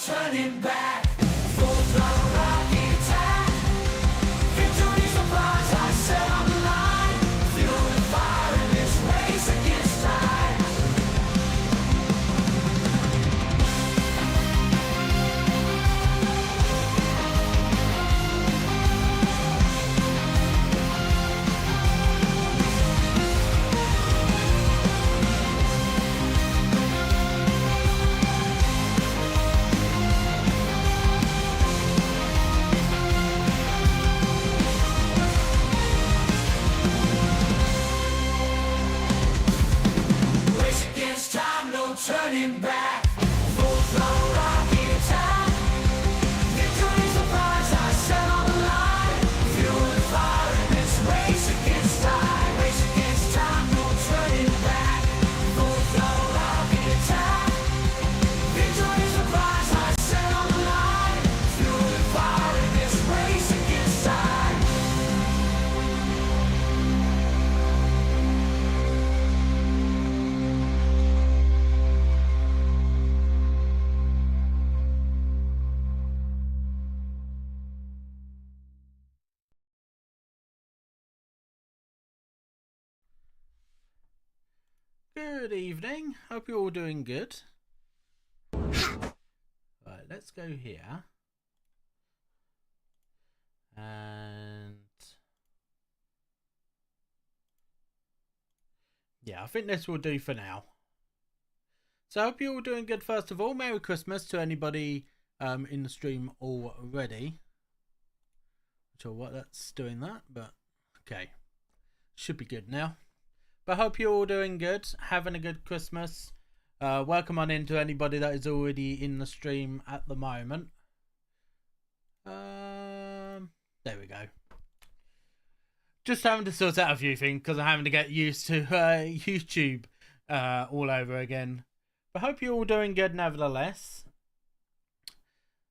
turning back. Full throttle rocket attack. Victory's the prize I set on the line. Fuel and fire in this race against time. Turning back, full throttle rocket attack. Victory's the prize I set on the line. Fuel and fire in this race against time. Race against time, no turning back. Full throttle rocket attack. Victory's the prize I set on the line. Fuel and fire in this race against time. Good evening. Hope you're all doing good. Right, let's go here. And yeah, I think this will do for now. So I hope you're all doing good first of all. Merry Christmas to anybody in the stream already. Not sure what that's doing that, but okay. Should be good now. But I hope you're all doing good, having a good Christmas. Welcome on in to anybody that is already in the stream at the moment. There we go. Just having to sort out a few things because I'm having to get used to YouTube all over again. But I hope you're all doing good nevertheless.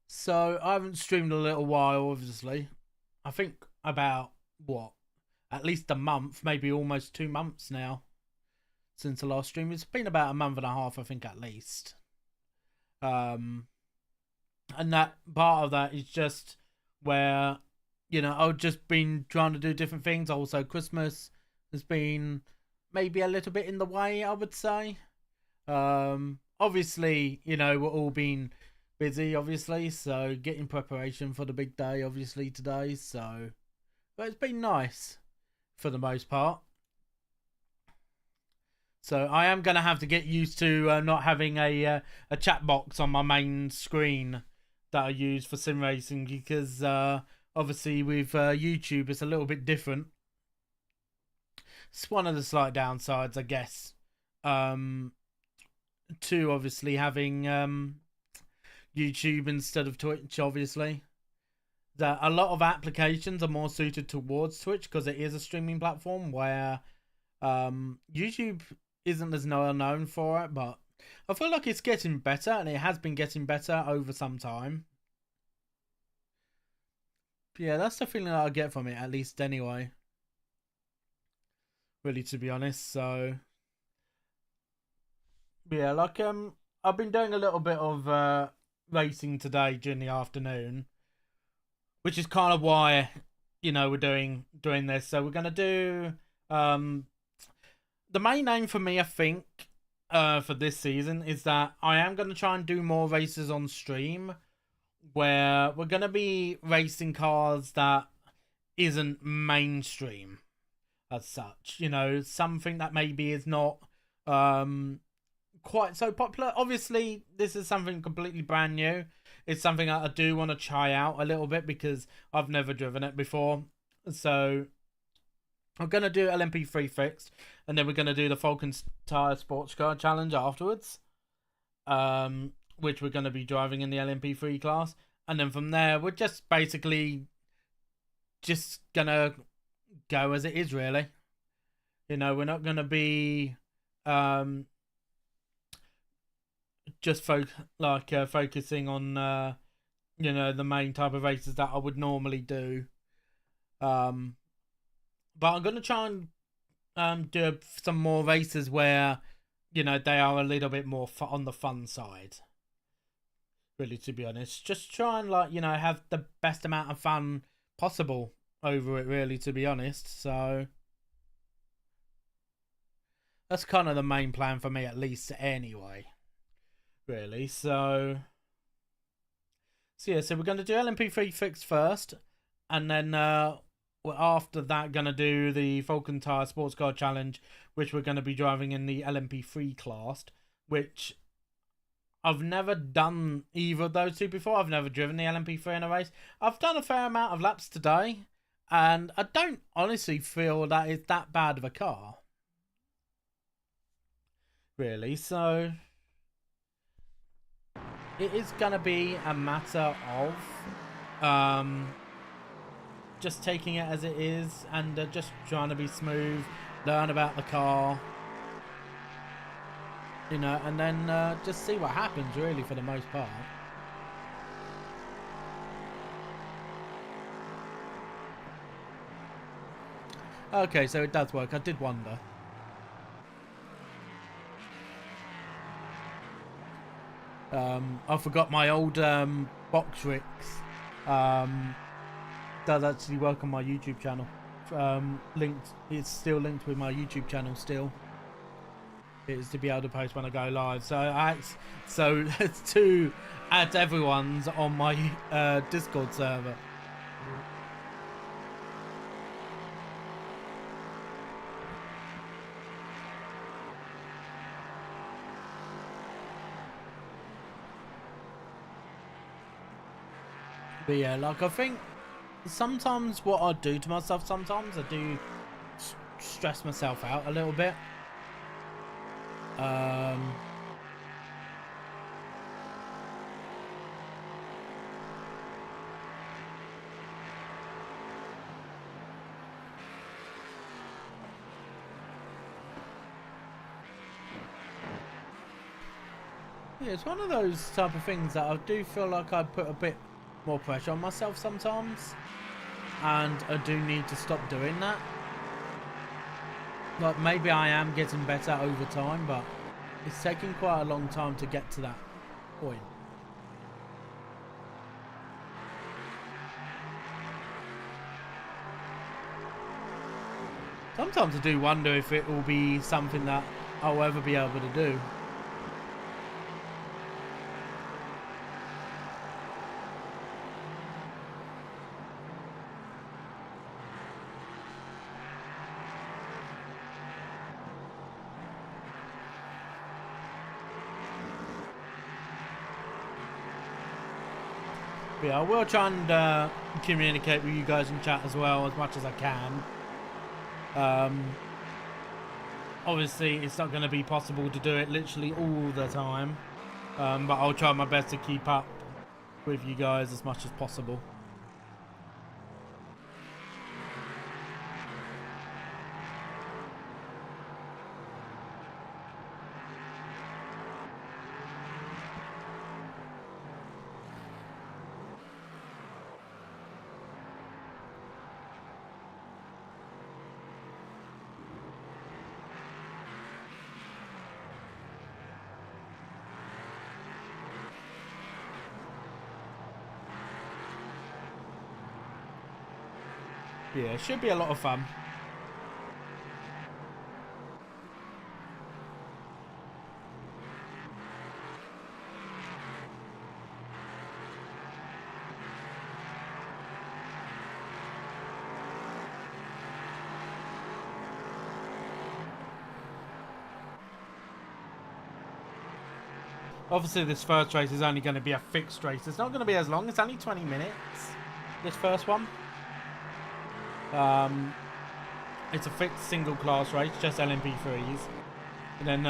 So I haven't streamed a little while, obviously. I think about, what? At least a month, maybe almost 2 months now since the last stream. It's been about a month and a half, I think, at least. And that part of that is just where, you know, I've just been trying to do different things. Also, Christmas has been maybe a little bit in the way, I would say. Obviously, you know, we're all been busy, obviously. So, getting preparation for the big day, obviously, today. So, but it's been nice. For the most part. So I am going to have to get used to not having a chat box on my main screen that I use for sim racing because obviously with YouTube it's a little bit different. It's one of the slight downsides, I guess, to obviously having YouTube instead of Twitch, obviously. That a lot of applications are more suited towards Twitch because it is a streaming platform where YouTube isn't as well known for it, but I feel like it's getting better and it has been getting better over some time. But yeah, that's the feeling that I get from it, at least anyway. Really, to be honest. So yeah, like I've been doing a little bit of racing today during the afternoon. Which is kind of why, you know, we're doing this. So we're going to do... the main aim for me, I think, for this season is that I am going to try and do more races on stream. Where we're going to be racing cars that isn't mainstream as such. You know, something that maybe is not quite so popular. Obviously, this is something completely brand new. It's something that I do want to try out a little bit because I've never driven it before. So I'm going to do LMP3 fixed and then we're going to do the Falcon Tire Sports Car Challenge afterwards. Which we're going to be driving in the LMP3 class. And then from there, we're just basically just going to go as it is, really. You know, we're not going to be just focusing on you know, the main type of races that I would normally do. But I'm going to try and do some more races where, you know, they are a little bit more on the fun side. really, to be honest. Just try and, like, you know, have the best amount of fun possible over it, really, to be honest. So that's kind of the main plan for me, at least, anyway, really. So yeah, so we're going to do LMP3 fix first, and then we're after that going to do the Falcon Tire Sports Car Challenge, which we're going to be driving in the LMP3 class, which I've never done either of those two before. I've never driven the LMP3 in a race. I've done a fair amount of laps today, and I don't honestly feel that it's that bad of a car, really. So it is going to be a matter of just taking it as it is, and just trying to be smooth, learn about the car, you know, and then just see what happens, really, for the most part. Okay, so it does work. I did wonder. I forgot my old box rigs does actually work on my YouTube channel. It's still linked with my YouTube channel still. It is to be able to post when I go live. So it's to add everyone's on my Discord server. But yeah, like, I think sometimes what I do to myself, sometimes I do stress myself out a little bit. Yeah, it's one of those type of things that I do feel like I put a bit more pressure on myself sometimes, and I do need to stop doing that. Like, maybe I am getting better over time, but it's taking quite a long time to get to that point. Sometimes I do wonder if it will be something that I'll ever be able to do. But yeah, I will try and communicate with you guys in chat as well as much as I can. Obviously, it's not going to be possible to do it literally all the time, but I'll try my best to keep up with you guys as much as possible. Yeah, it should be a lot of fun. Obviously, this first race is only going to be a fixed race. It's not going to be as long. It's only 20 minutes, this first one. It's a fixed single class race, just LMP3s. And then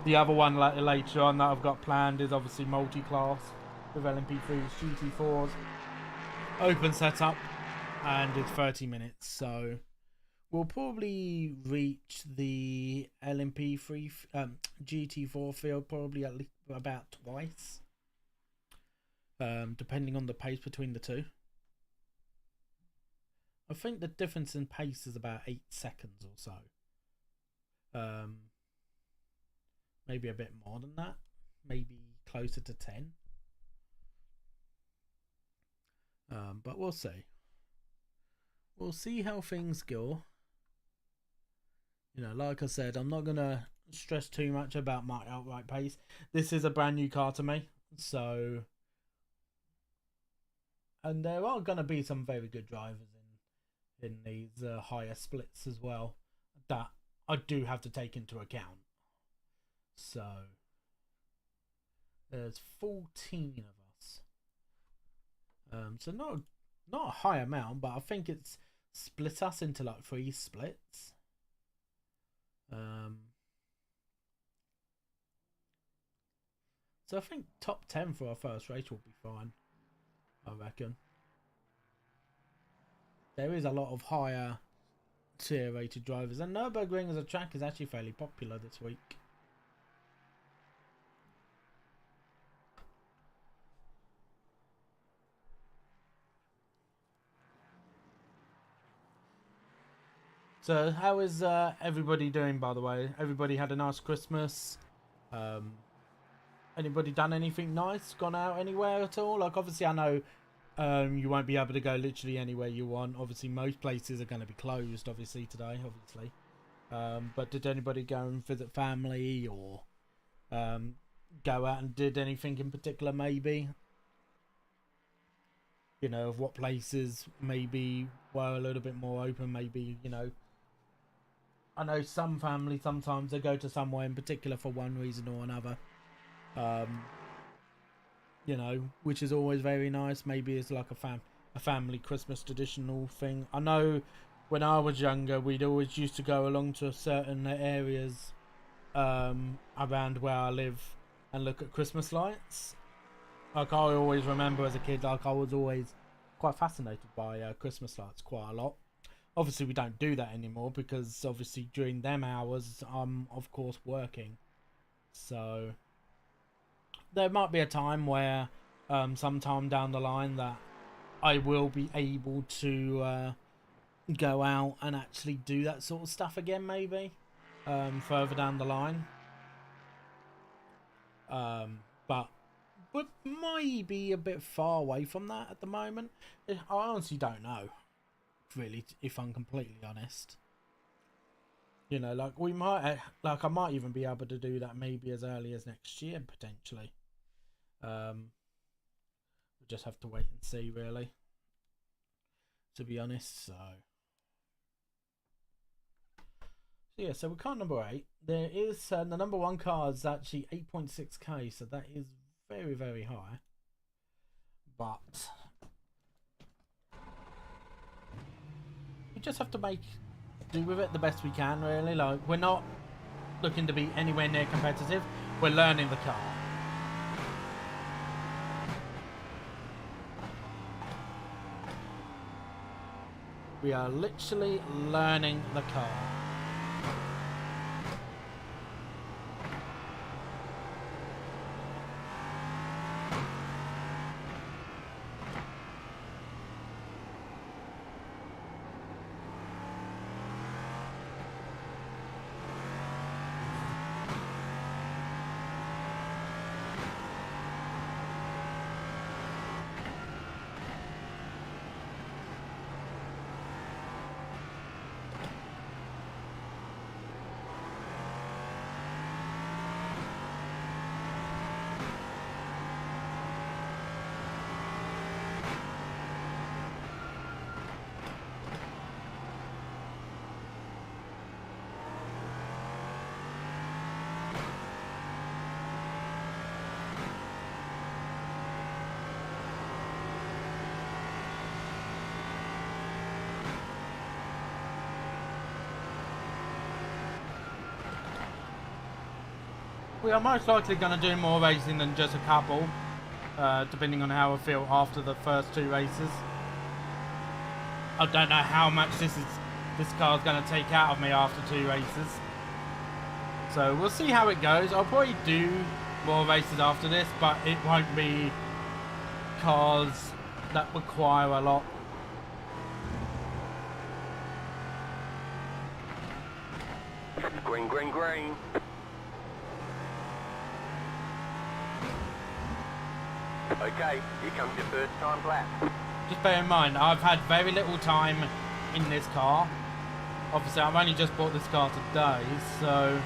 the other one later on that I've got planned is obviously multi-class with LMP3s, GT4s, open setup, and it's 30 minutes. So we'll probably reach the LMP3 GT4 field probably at least about twice, depending on the pace between the two. I think the difference in pace is about 8 seconds or so. Maybe a bit more than that. Maybe closer to 10. But we'll see. We'll see how things go. You know, like I said, I'm not gonna stress too much about my outright pace. This is a brand new car to me, so, and there are gonna be some very good drivers in these higher splits as well that I do have to take into account. So there's 14 of us, so not a high amount, but I think it's split us into like 3 splits. So I think top 10 for our first race will be fine, I reckon. There is a lot of higher tier rated drivers, and Nürburgring as a track is actually fairly popular this week. So how is everybody doing, by the way? Everybody had a nice Christmas? Anybody done anything nice? Gone out anywhere at all? Like, obviously I know you won't be able to go literally anywhere you want. Obviously most places are going to be closed obviously today, obviously. But did anybody go and visit family, or go out and did anything in particular maybe? You know, of what places maybe were a little bit more open, maybe, you know. I know some families sometimes they go to somewhere in particular for one reason or another. You know, which is always very nice. Maybe it's like a family Christmas traditional thing. I know when I was younger, we'd always used to go along to certain areas around where I live and look at Christmas lights. Like, I always remember as a kid, like, I was always quite fascinated by Christmas lights quite a lot. Obviously we don't do that anymore because obviously during them hours I'm of course working. So there might be a time where sometime down the line that I will be able to go out and actually do that sort of stuff again, maybe further down the line. But might be a bit far away from that at the moment. I honestly don't know, really, if I'm completely honest. You know, like, we might, like, I might even be able to do that maybe as early as next year, potentially. We just have to wait and see, really, to be honest. So yeah, so we're car number 8. There is the number 1 car is actually 8.6k, so that is very, very high. But we just have to make do with it the best we can, really. Like, we're not looking to be anywhere near competitive. We're learning the car. We are literally learning the car. We are most likely going to do more racing than just a couple, depending on how I feel after the first 2 races. I don't know how much this car is going to take out of me after 2 races. So we'll see how it goes. I'll probably do more races after this, but it won't be cars that require a lot. Green, green, green. Okay, here comes your first time lap. just bear in mind, I've had very little time in this car. Obviously, I've only just bought this car today, so...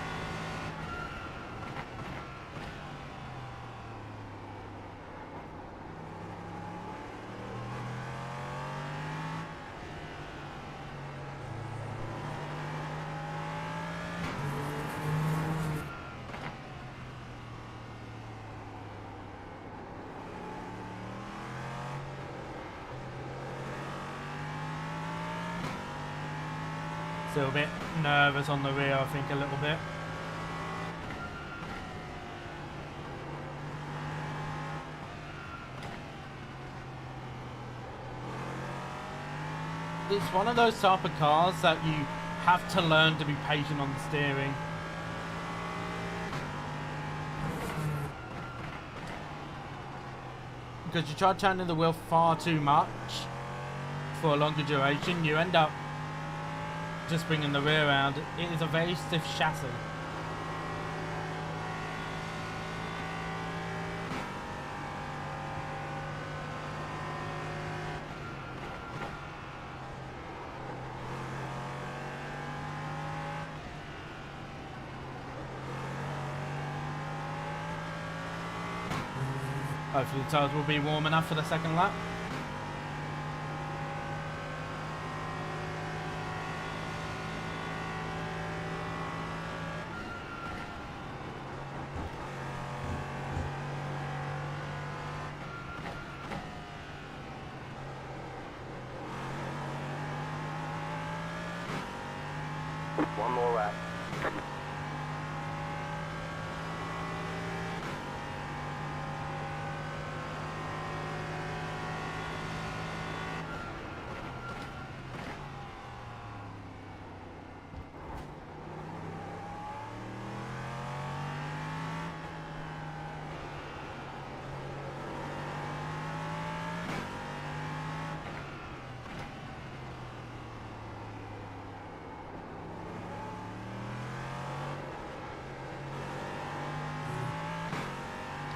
Still a bit nervous on the rear, I think, a little bit. It's one of those type of cars that you have to learn to be patient on the steering. Because you try turning the wheel far too much for a longer duration, you end up just bringing the rear around. It is a very stiff chassis. Hopefully the tyres will be warm enough for the second lap. One more lap.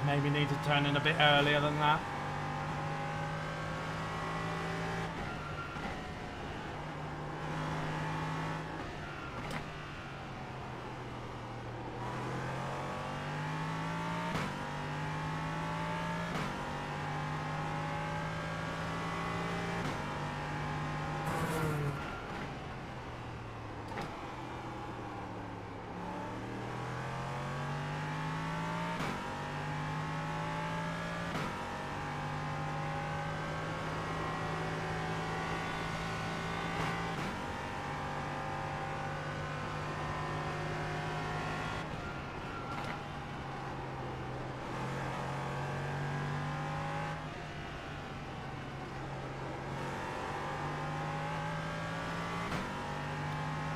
Maybe need to turn in a bit earlier than that.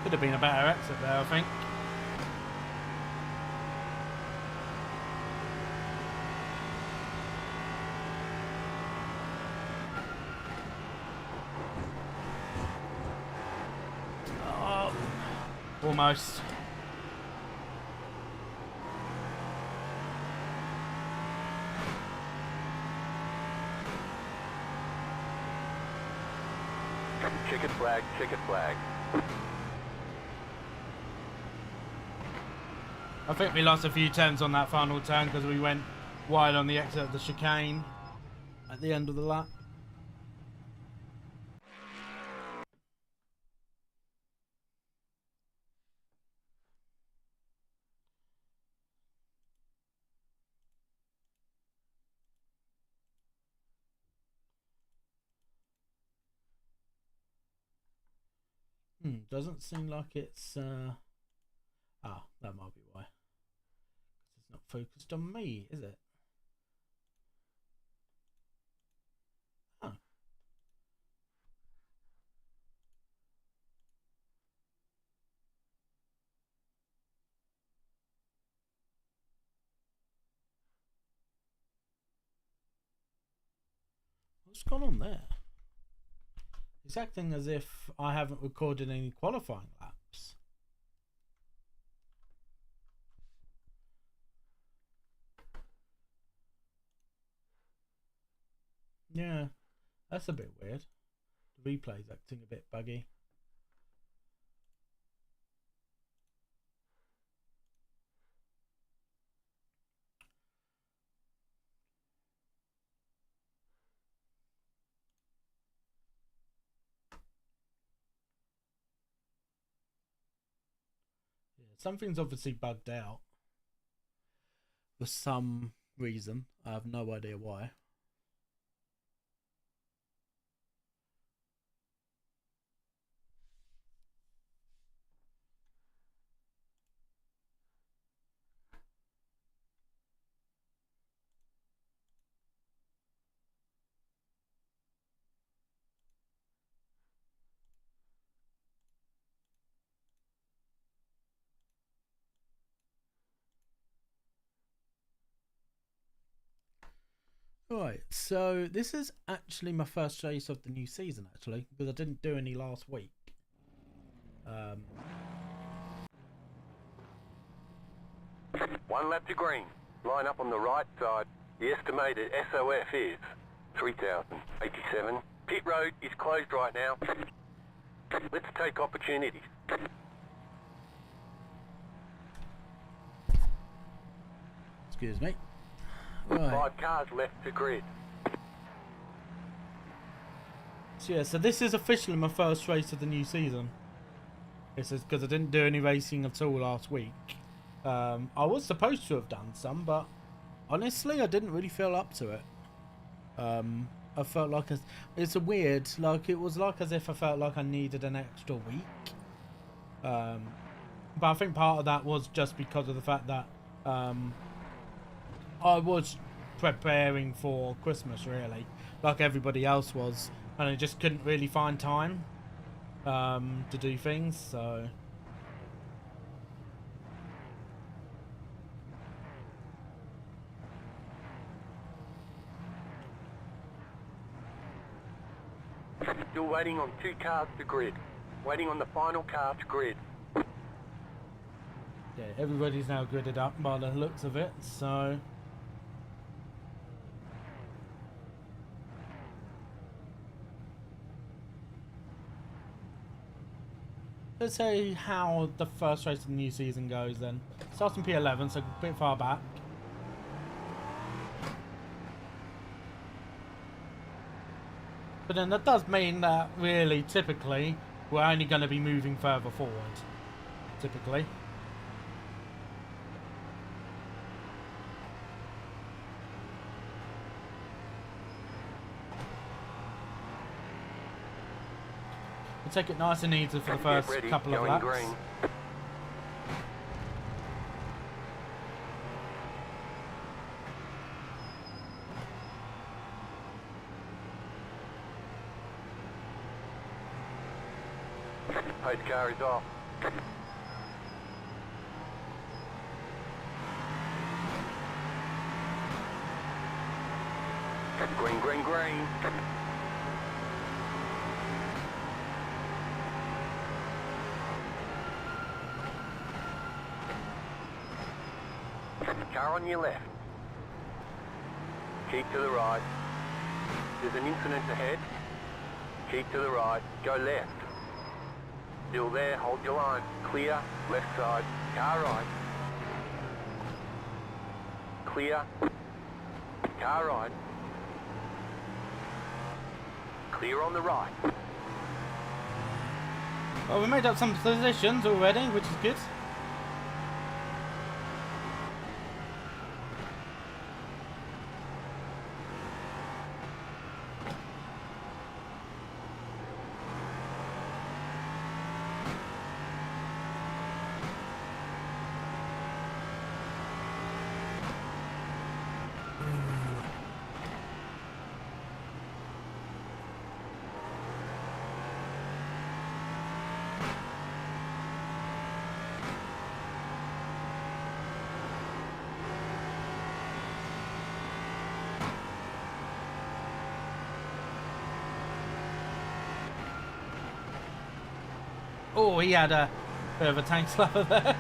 Could have been a better exit there, I think. Oh, almost. Chicken flag, chicken flag. I think we lost a few tenths on that final turn because we went wide on the exit of the chicane at the end of the lap. Doesn't seem like it's that might be why. It's not focused on me, is it? Oh. What's gone on there? It's acting as if I haven't recorded any qualifying laps. Yeah, That's a bit weird. The replay's acting a bit buggy. Yeah, something's obviously bugged out for some reason. I have no idea why. Right, so this is actually my first race of the new season, actually, because I didn't do any last week. One lap to green. Line up on the right side. The estimated SOF is 3,087. Pit road is closed right now. Let's take opportunities. Excuse me. Right. 5 cars left to grid. So yeah, so this is officially my first race of the new season. This is because I didn't do any racing at all last week. I was supposed to have done some, but honestly, I didn't really feel up to it. I felt like it's a weird, like it was like as if I felt like I needed an extra week. But I think part of that was just because of the fact that I was preparing for Christmas, really, like everybody else was, and I just couldn't really find time to do things, so... Still waiting on 2 cars to grid. Waiting on the final car to grid. Yeah, everybody's now gridded up by the looks of it, so... Let's see how the first race of the new season goes then. Starts in P11, so a bit far back. But then that does mean that really, typically, we're only going to be moving further forward. Typically. We'll take it nice and easy for the first couple of laps. Green. Paid car is off. Green, green, green. Car on your left. Keep to the right. There's an incident ahead. Keep to the right. Go left. Still there. Hold your line. Clear. Left side. Car right. Clear. Car right. Clear on the right. Well, we made up some positions already, which is good. Oh, he had a bit of a tank slapper there.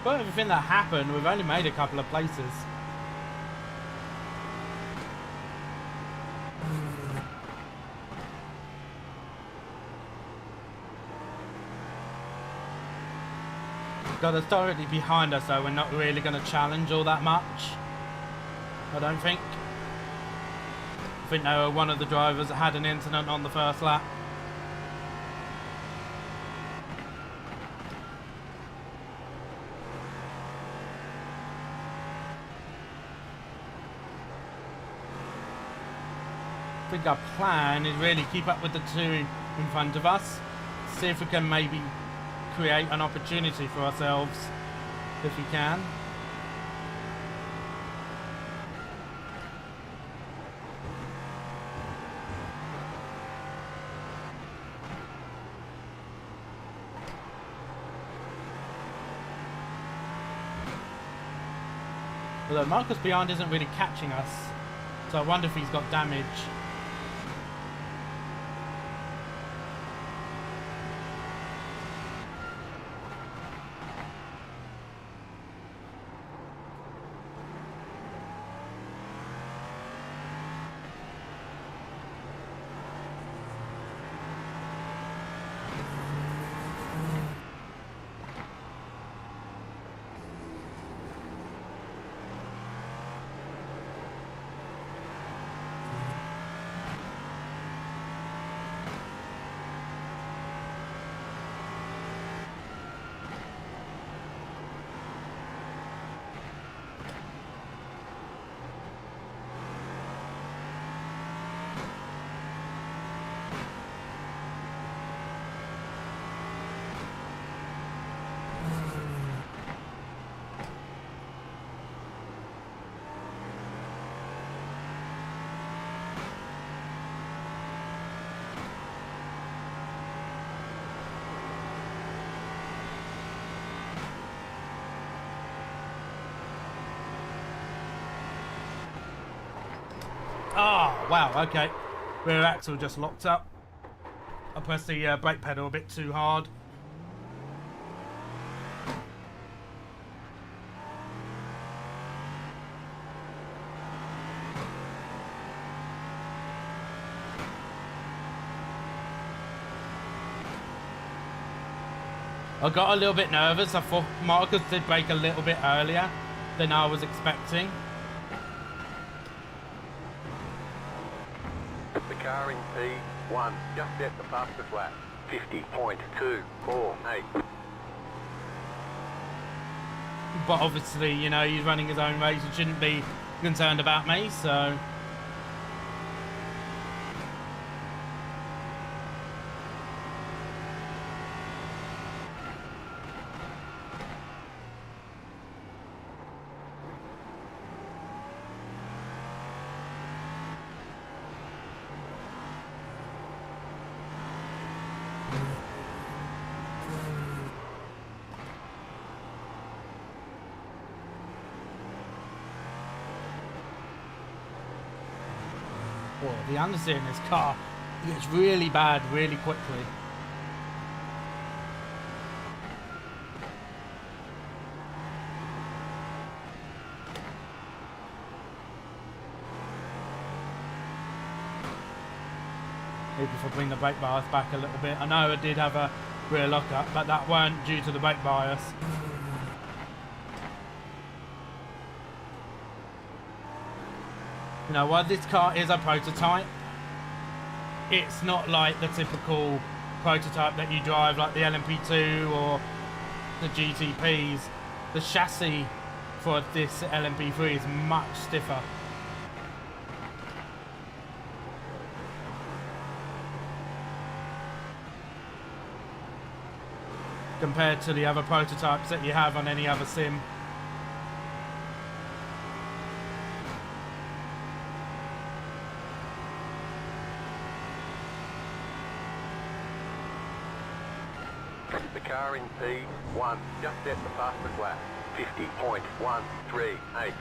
But everything that happened, we've only made a couple of places. Got us directly behind us, so we're not really going to challenge all that much. I don't think. I think they were one of the drivers that had an incident on the first lap. I think our plan is really keep up with the two in front of us. See if we can maybe create an opportunity for ourselves if we can. Although Marcus behind isn't really catching us, so I wonder if he's got damage. Oh, wow, okay. Rear axle just locked up. I pressed the brake pedal a bit too hard. I got a little bit nervous. I thought Marcus did brake a little bit earlier than I was expecting. The car in P1 just set the fastest lap, 50.248. But obviously, you know, he's running his own race. He shouldn't be concerned about me, so... The understeer in this car gets really bad really quickly. Maybe if I bring the brake bias back a little bit. I know I did have a rear lockup, but that weren't due to the brake bias. You know, while this car is a prototype, it's not like the typical prototype that you drive like the LMP2 or the GTPs. The chassis for this LMP3 is much stiffer. Compared to the other prototypes that you have on any other sim. The car in P1 just set the fastest lap, 50.138.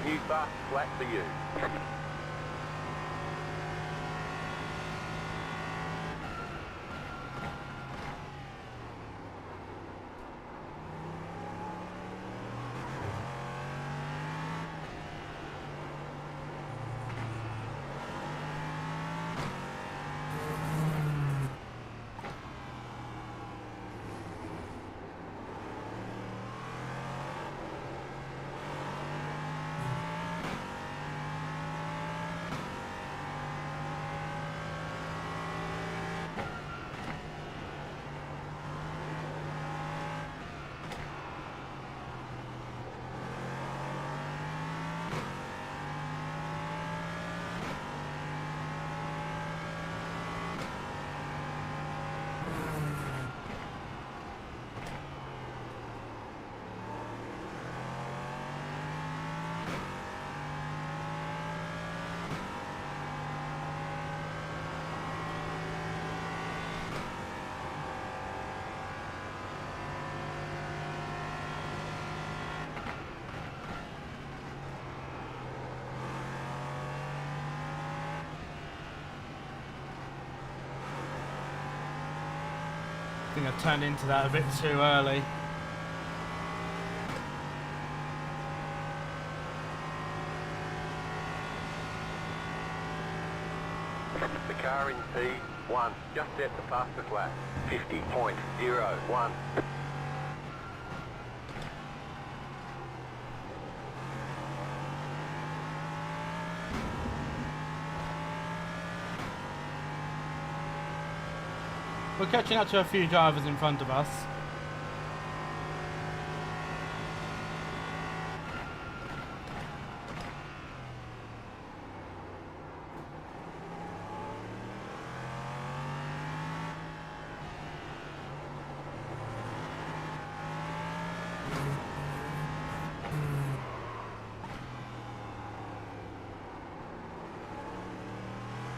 New fast flat for you. I think I turned into that a bit too early. The car in P1 just set the fastest lap. 50.01. We're catching up to a few drivers in front of us.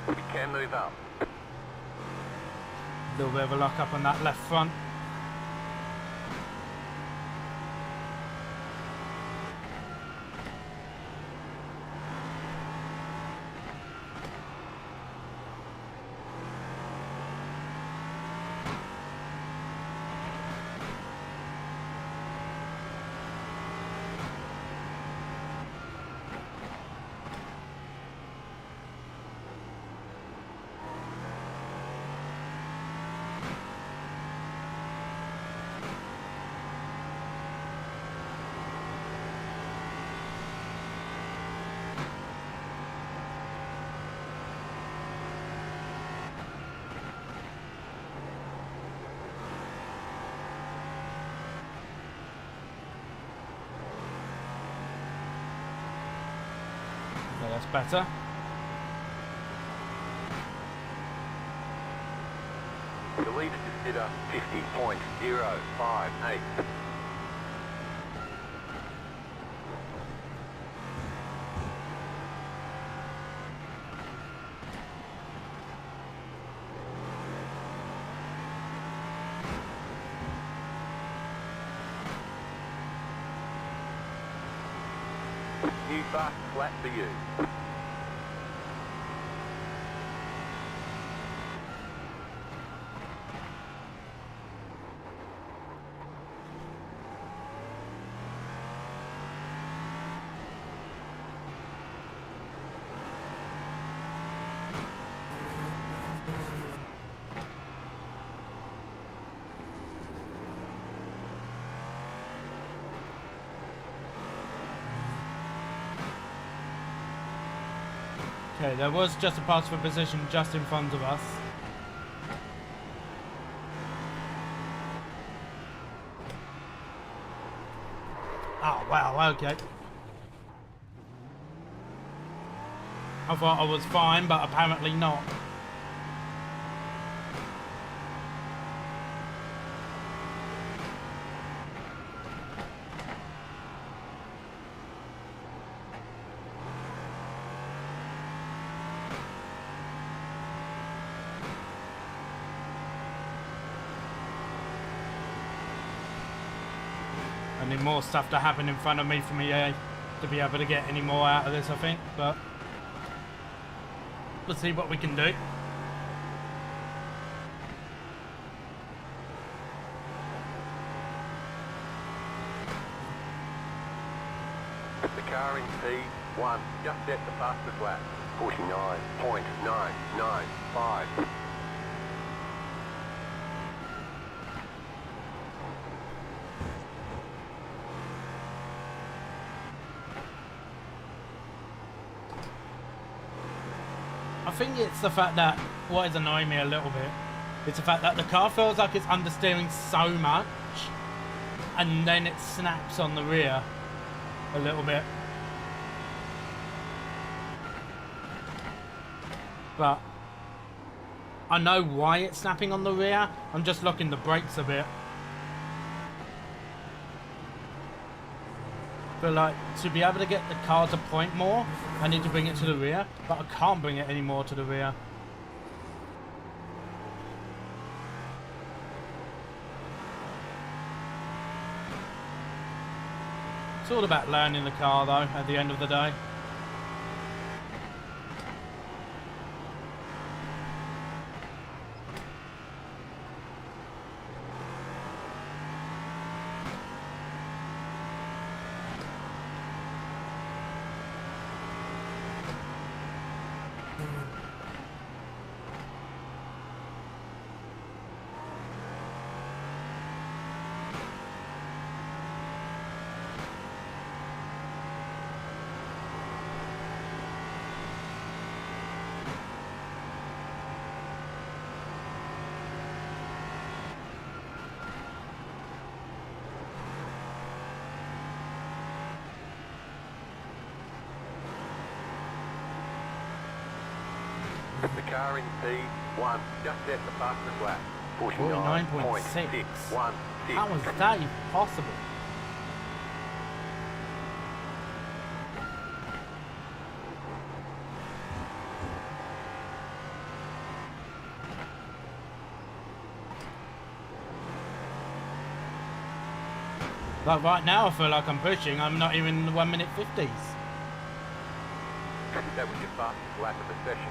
We can move up. A little bit of a lock up on that left front. Okay, that's better. The lead is at 50.058. New fast flat for you. Okay, there was just a pass for position just in front of us. Oh, wow, okay. I thought I was fine, but apparently not. I need more stuff to happen in front of me from EA. to be able to get any more out of this, I think, but we'll see what we can do. The car in P1 just set the fastest lap, 49.995. I think it's the fact that what is annoying me a little bit is the fact that the car feels like it's understeering so much and then it snaps on the rear a little bit. But I know why it's snapping on the rear. I'm just locking the brakes a bit. But like, to be able to get the car to point more, I need to bring it to the rear, but I can't bring it any more to the rear. It's all about learning the car though, at the end of the day. The car in P1 just set the fastest lap, 49.6. 49.616. How was that even possible? Like right now I feel like I'm pushing, I'm not even in the 1 minute 50s. That was your fastest lap of the session.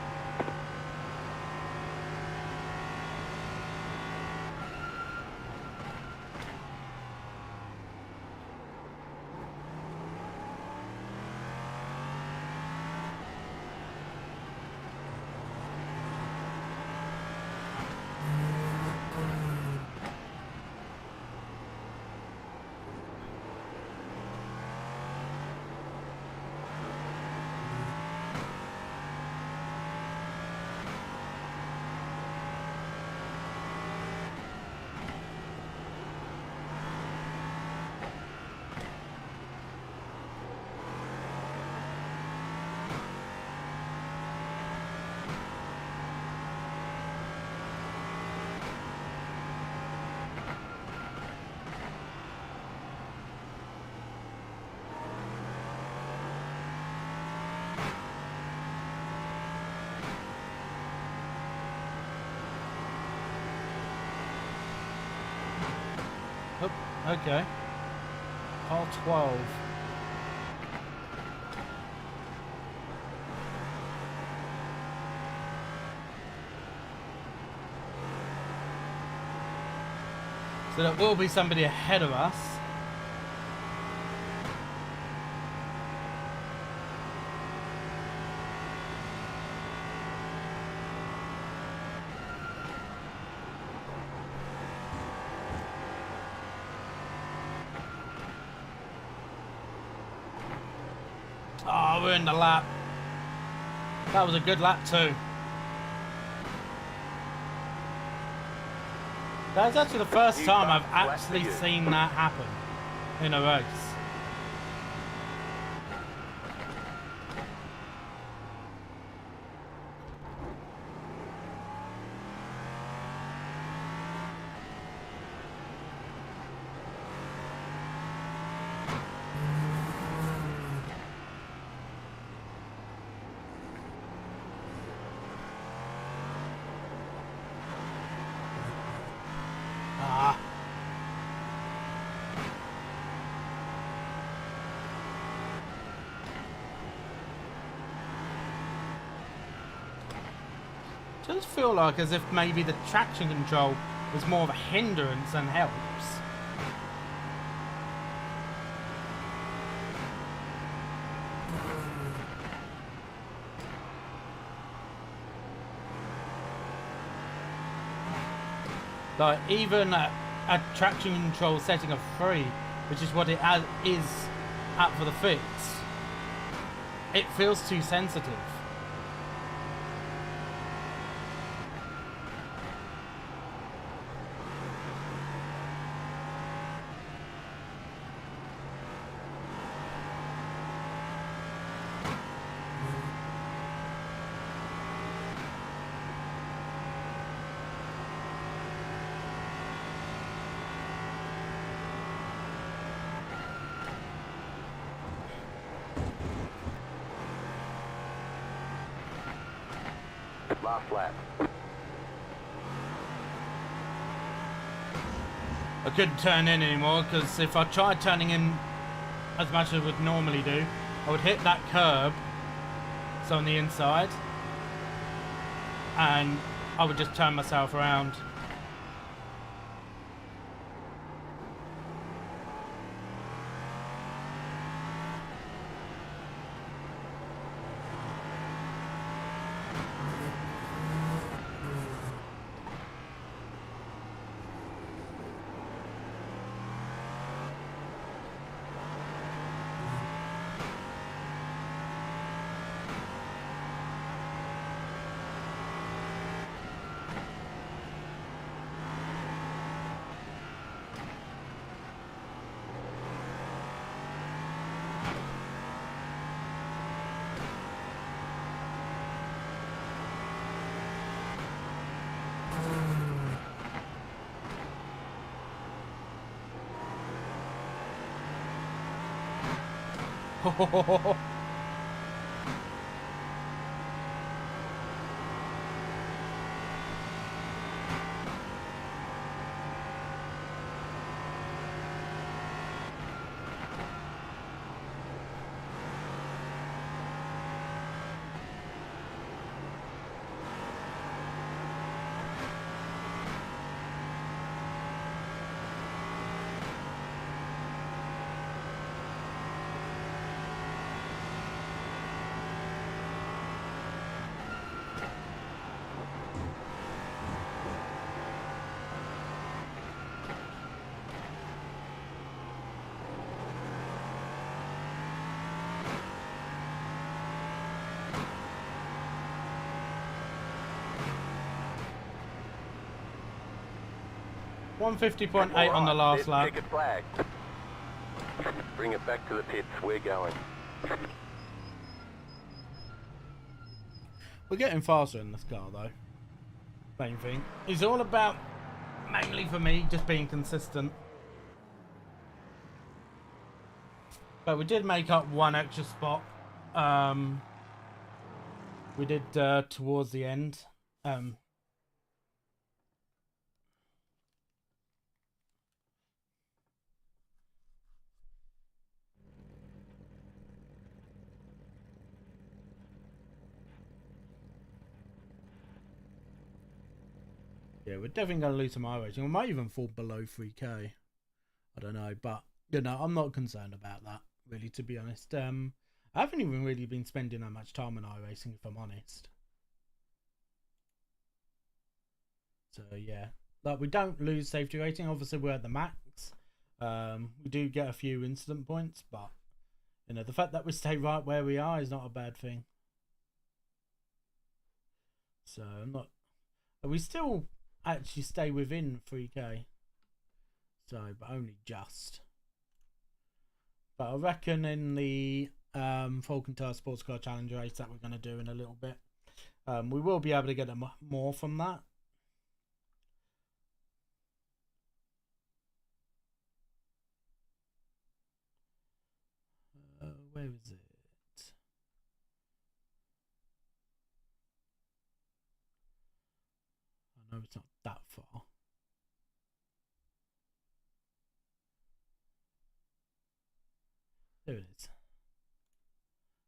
Oh, okay. R12. So there will be somebody ahead of us. Oh, we're in the lap. That was a good lap too. That's actually the first time I've actually seen that happen in a race. does feel like as if maybe the traction control was more of a hindrance than helps. Like, even a traction control setting of 3, which is what it is at for the fix, it feels too sensitive. Last lap. I couldn't turn in anymore because if I tried turning in as much as I would normally do, I would hit that curb, so on the inside, and I would just turn myself around. $150.8 on the last lap. Ticket flag. Bring it back to the pits. We're going. We're getting faster in this car though. Main thing. It's all about, mainly for me, just being consistent. But we did make up one extra spot. We did towards the end. Yeah, we're definitely going to lose some iRacing. We might even fall below 3K. I don't know, but you know, I'm not concerned about that, really, to be honest. I haven't even really been spending that much time on iRacing, if I'm honest. So yeah, like, we don't lose safety rating. Obviously, we're at the max. We do get a few incident points, but you know, the fact that we stay right where we are is not a bad thing. So I'm not. We still actually stay within 3K. So, but only just. But I reckon in the Falcon Tower Sports Car Challenge race that we're going to do in a little bit, we will be able to get more from that. Where is it? I know it's not that far. There it is.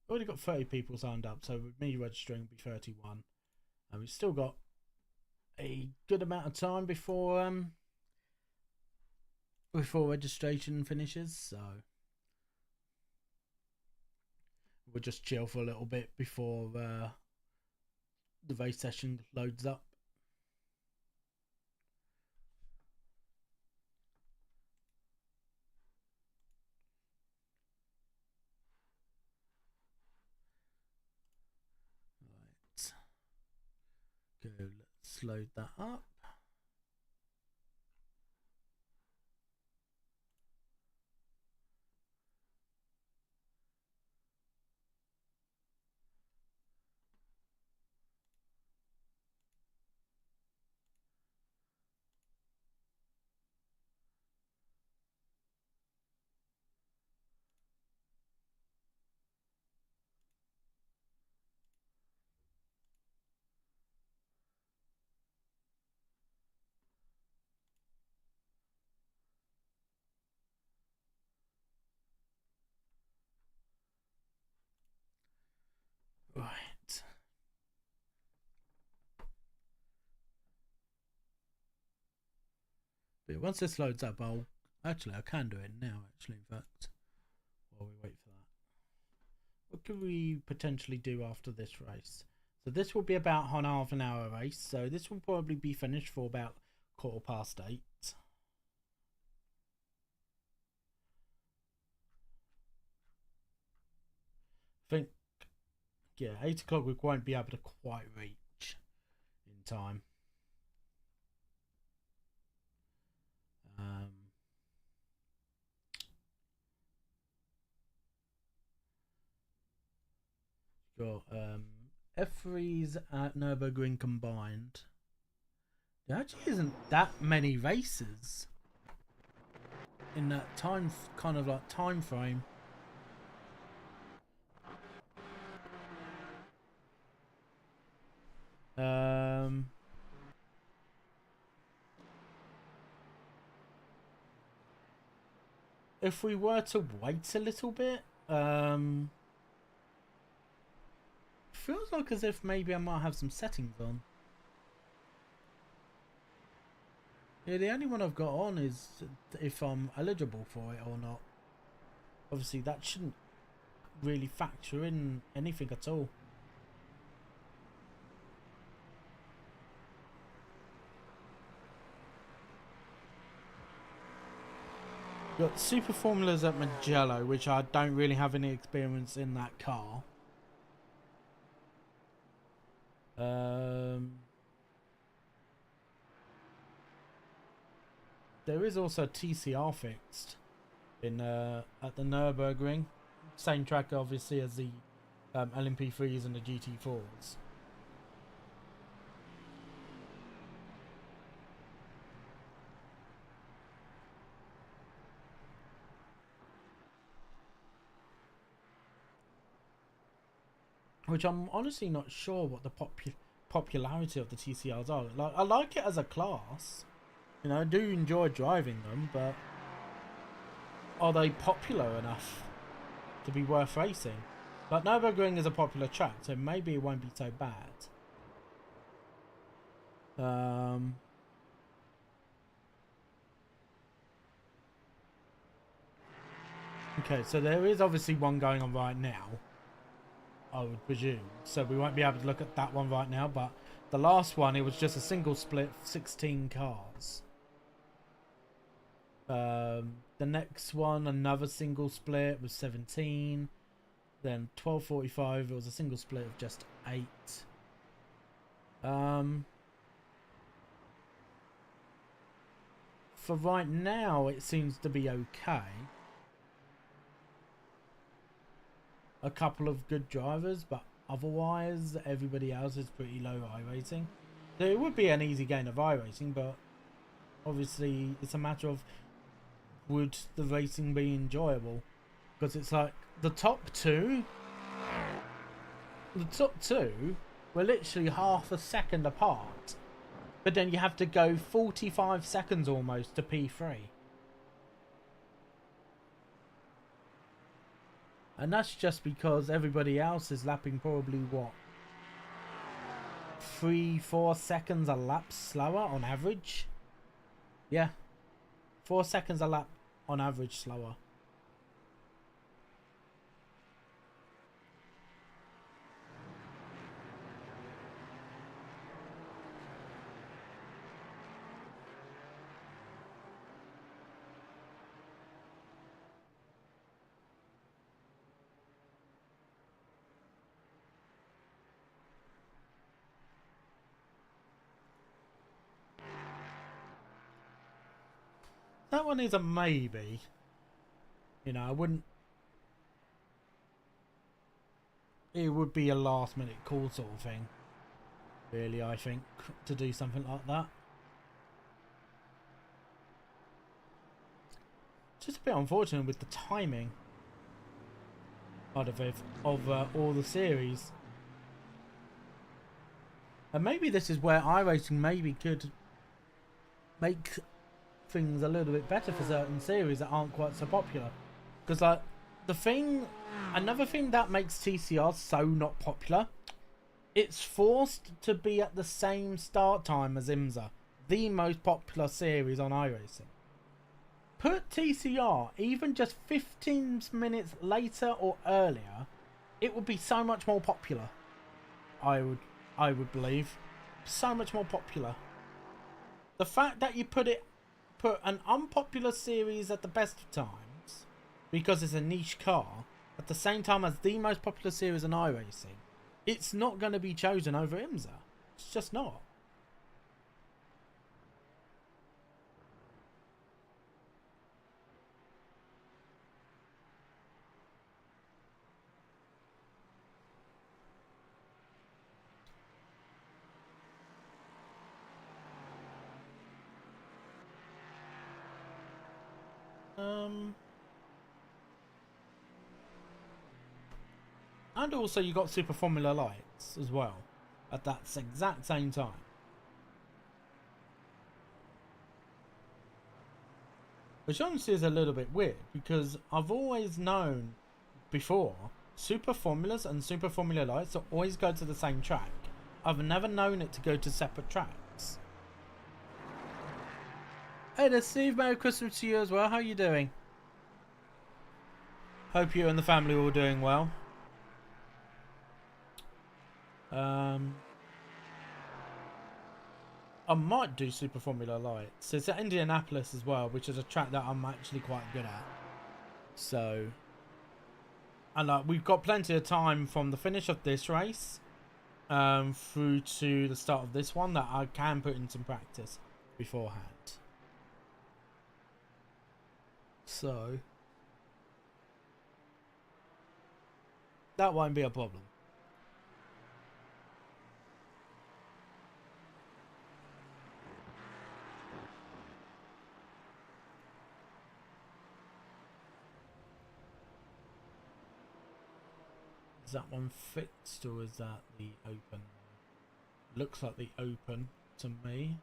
Already got 30 people signed up, so with me registering will be 31. And we've still got a good amount of time before registration finishes, so we'll just chill for a little bit before the race session loads up. Right. Go, let's load that up. Right. But once this loads up, I can do it now, actually, in fact, while we wait for that. What could we potentially do after this race? So this will be about half an hour race, so this will probably be finished for about 8:15. I think, yeah, 8 o'clock we won't be able to quite reach in time. Got F3s at Nürburgring combined. There actually isn't that many races in that time frame. If we were to wait a little bit, feels like as if maybe I might have some settings on. Yeah, the only one I've got on is if I'm eligible for it or not. Obviously, that shouldn't really factor in anything at all. Got Super Formulas at Mugello, which I don't really have any experience in that car. There is also TCR fixed in at the Nürburgring, same track obviously as the LMP3s and the GT4s. Which I'm honestly not sure what the popularity of the TCRs are. Like, I like it as a class. You know, I do enjoy driving them, but are they popular enough to be worth racing? Like, Nürburgring is a popular track, so maybe it won't be so bad. Okay, so there is obviously one going on right now, I would presume. So we won't be able to look at that one right now, but the last one, it was just a single split, 16 cars. The next one, another single split, was 17. Then 12:45, it was a single split of just 8. For right now, it seems to be okay. A couple of good drivers, but otherwise, everybody else is pretty low iRacing. So it would be an easy game of iRacing, but obviously, it's a matter of would the racing be enjoyable? Because it's like the top two were literally half a second apart, but then you have to go 45 seconds almost to P3, and that's just because everybody else is lapping probably what, 3-4 seconds a lap slower on average. Yeah, 4 seconds a lap on average slower. That one is a maybe. You know, I wouldn't... It would be a last minute call sort of thing. Really, I think, to do something like that. Just a bit unfortunate with the timing out of it, of all the series. And maybe this is where iRacing maybe could make things a little bit better for certain series that aren't quite so popular. Because like another thing that makes TCR so not popular, it's forced to be at the same start time as IMSA, the most popular series on iRacing. Put TCR even just 15 minutes later or earlier, it would be so much more popular. I would believe so much more popular. The fact that you put an unpopular series at the best of times because it's a niche car at the same time as the most popular series in iRacing, it's not going to be chosen over IMSA. It's just not. And also you got Super Formula Lights as well at that exact same time. Which honestly is a little bit weird because I've always known before Super Formulas and Super Formula Lights always go to the same track. I've never known it to go to separate tracks. Hey there Steve, Merry Christmas to you as well. How are you doing? Hope you and the family are all doing well. I might do Super Formula Lights. It's at Indianapolis as well, which is a track that I'm actually quite good at. So, and we've got plenty of time from the finish of this race through to the start of this one that I can put in some practice beforehand. So, that won't be a problem. Is that one fixed or is that the open? Looks like the open to me.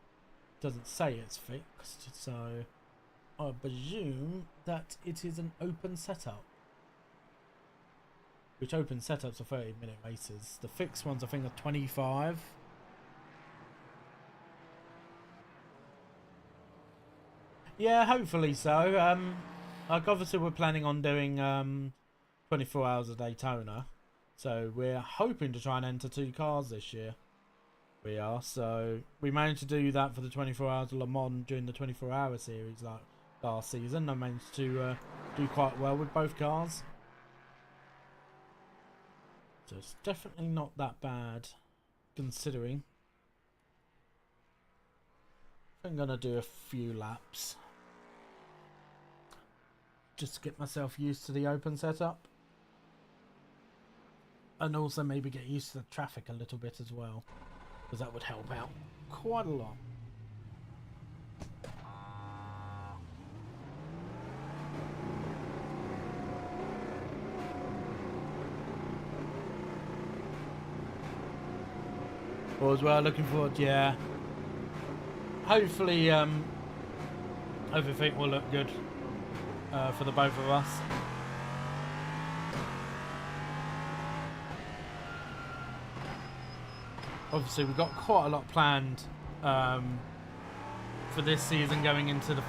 Doesn't say it's fixed, so I presume that it is an open setup. Which open setups are 30-minute races. The fixed ones I think are 25. Yeah, hopefully so. Like obviously we're planning on doing 24 hours of Daytona. So we're hoping to try and enter 2 cars this year. We are. So we managed to do that for the 24 hours of Le Mans during the 24-hour series like last season. I managed to do quite well with both cars. So it's definitely not that bad considering. I'm going to do a few laps. Just to get myself used to the open setup. And also maybe get used to the traffic a little bit as well. Because that would help out quite a lot. Or as well, looking forward, yeah. Hopefully everything will look good for the both of us. obviously we've got quite a lot planned for this season going into the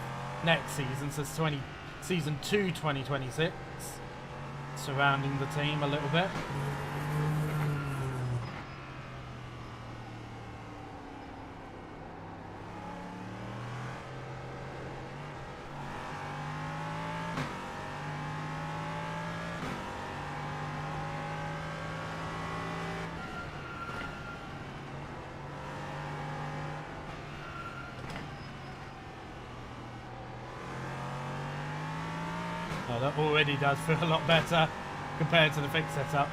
next season, so it's season 2 2026, surrounding the team a little bit. Oh, that already does feel a lot better compared to the fixed setup.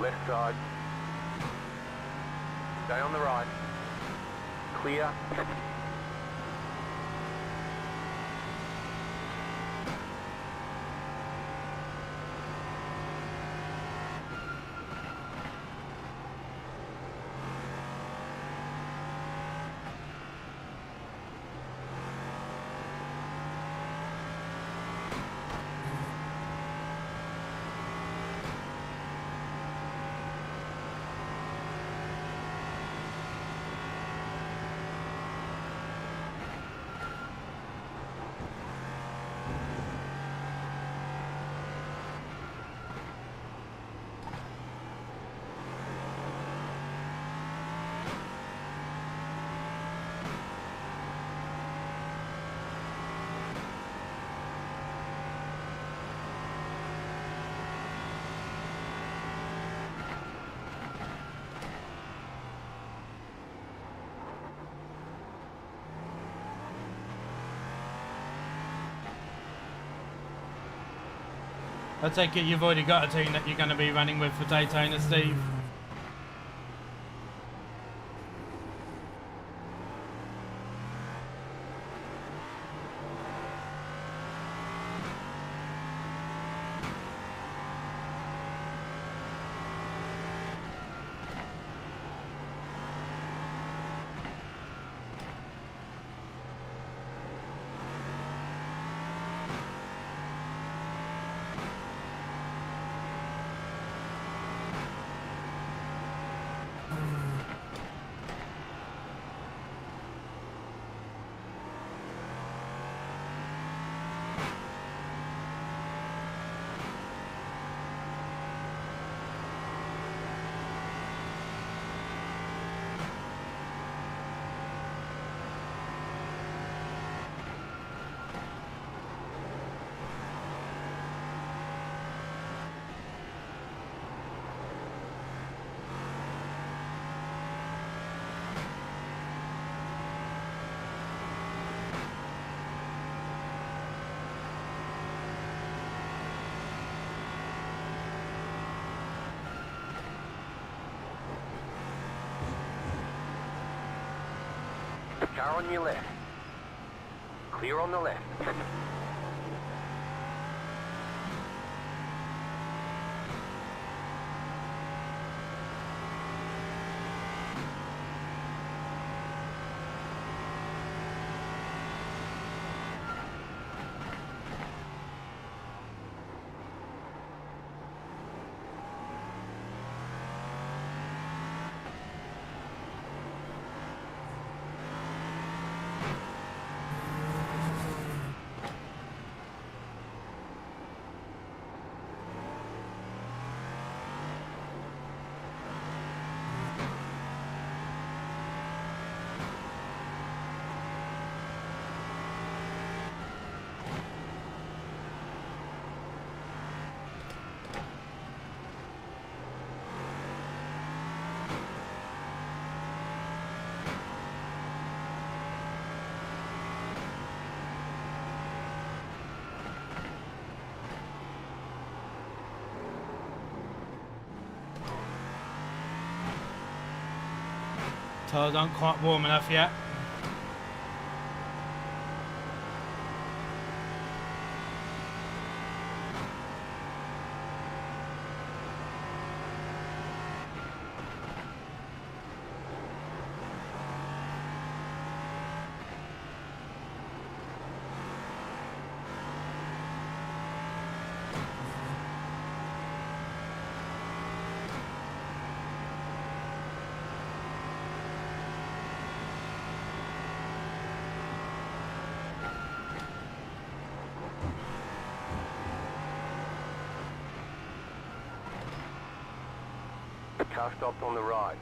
Left side. Stay on the right. Clear. I take it you've already got a team that you're going to be running with for Daytona, Steve. Car on your left. Clear on the left. Tires aren't quite warm enough yet. Car stopped on the right.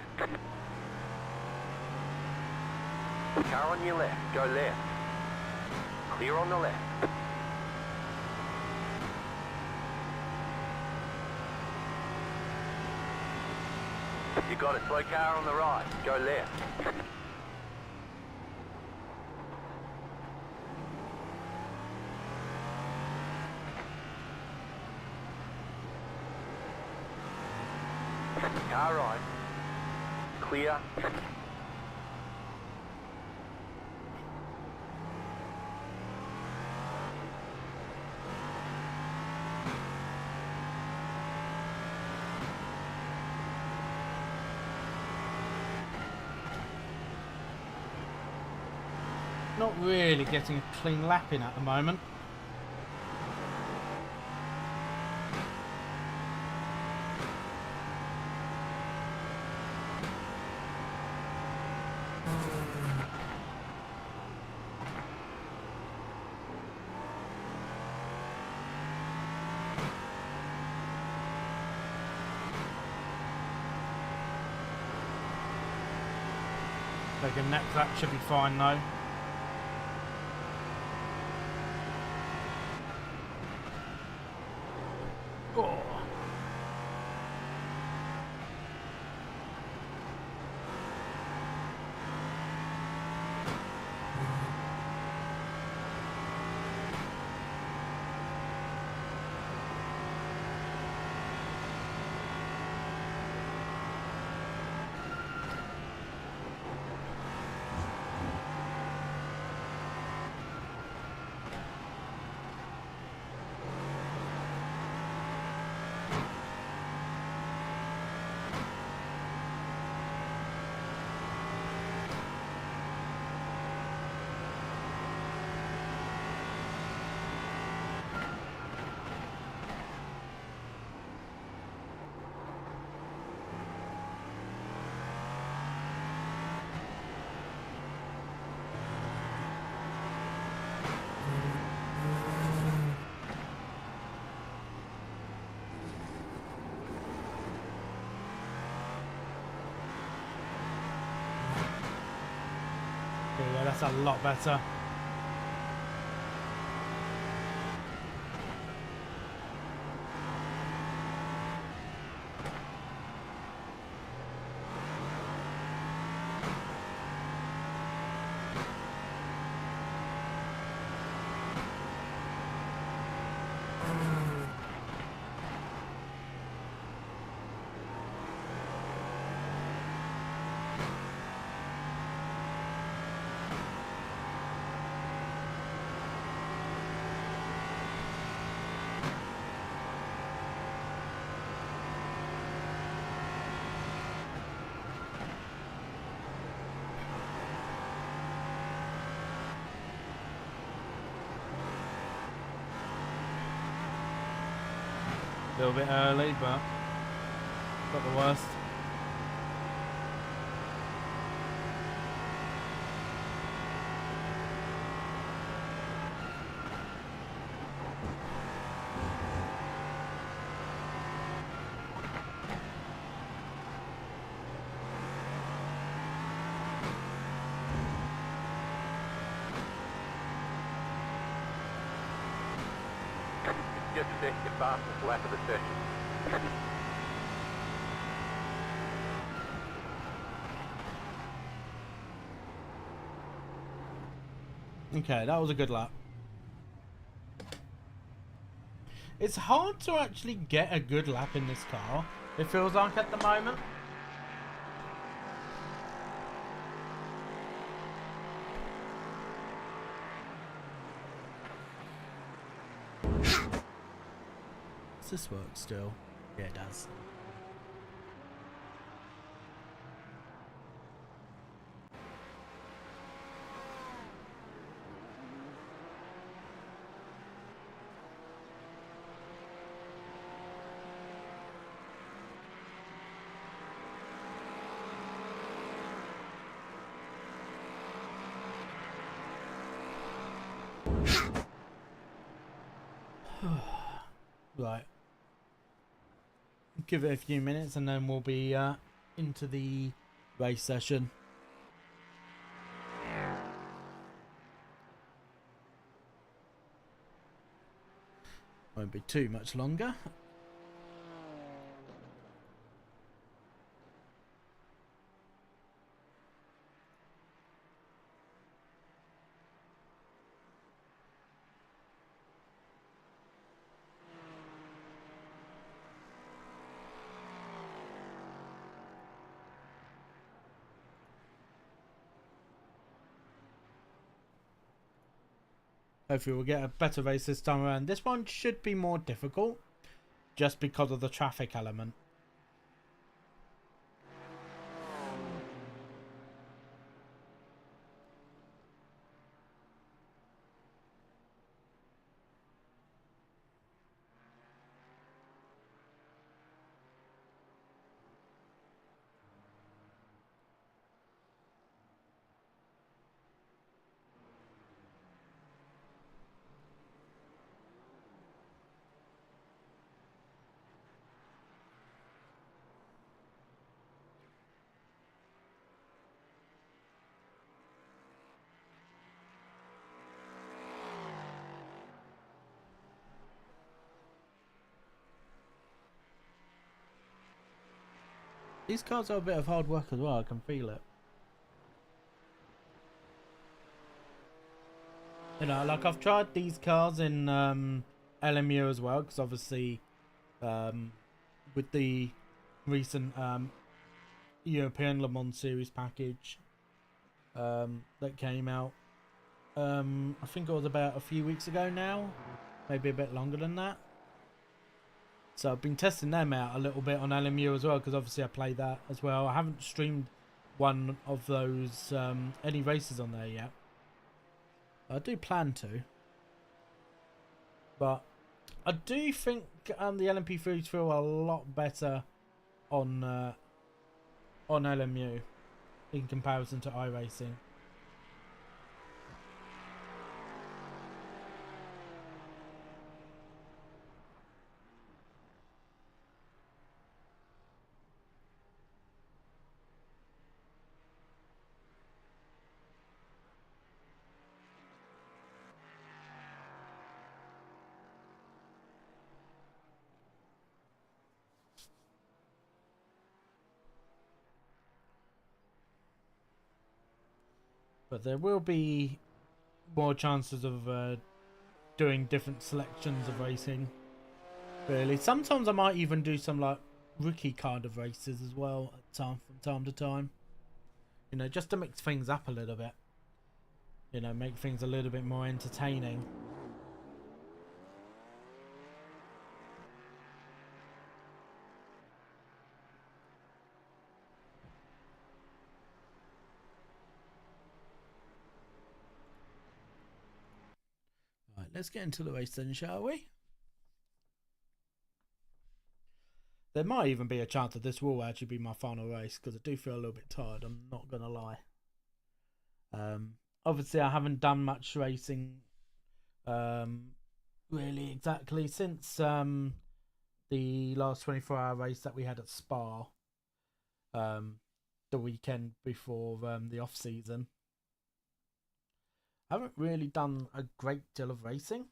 Car on your left. Go left. Clear on the left. You got a slow car on the right. Go left. Car right. Clear. Not really getting a clean lap in at the moment. Thinking next lap should be fine though. Oh. Yeah, that's a lot better. A little bit early, but not the worst. Just set your fastest lap of the session. Okay, that was a good lap. It's hard to actually get a good lap in this car, it feels like at the moment. Does this work still? Yeah, it does. Right. Give it a few minutes and then we'll be into the race session. Won't be too much longer. Hopefully we'll get a better race this time around. This one should be more difficult just because of the traffic element. These cars are a bit of hard work as well, I can feel it. You know, like I've tried these cars in LMU as well, because obviously with the recent European Le Mans Series package that came out, I think it was about a few weeks ago now, maybe a bit longer than that. So I've been testing them out a little bit on LMU as well, because obviously I play that as well. I haven't streamed one of those, any races on there yet. I do plan to. But I do think the LMP3s feel a lot better on LMU in comparison to iRacing. But there will be more chances of doing different selections of racing. Really, sometimes I might even do some like rookie kind of races as well from time to time. You know, just to mix things up a little bit. You know, make things a little bit more entertaining. Right, let's get into the race then, shall we? There might even be a chance that this will actually be my final race, because I do feel a little bit tired, I'm not going to lie. Obviously, I haven't done much racing really exactly since the last 24-hour race that we had at Spa the weekend before the off-season. I haven't really done a great deal of racing.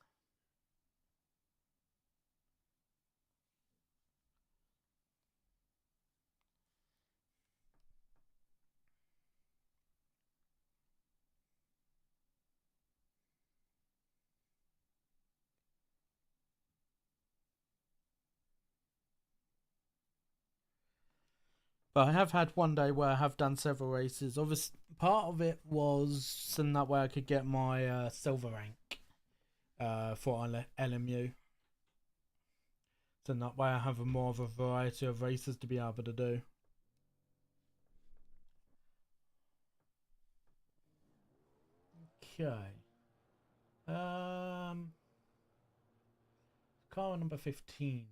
But I have had one day where I have done several races. Obviously, part of it was so that way I could get my silver rank for LMU. So that way I have more of a variety of races to be able to do. Okay. Car number 15.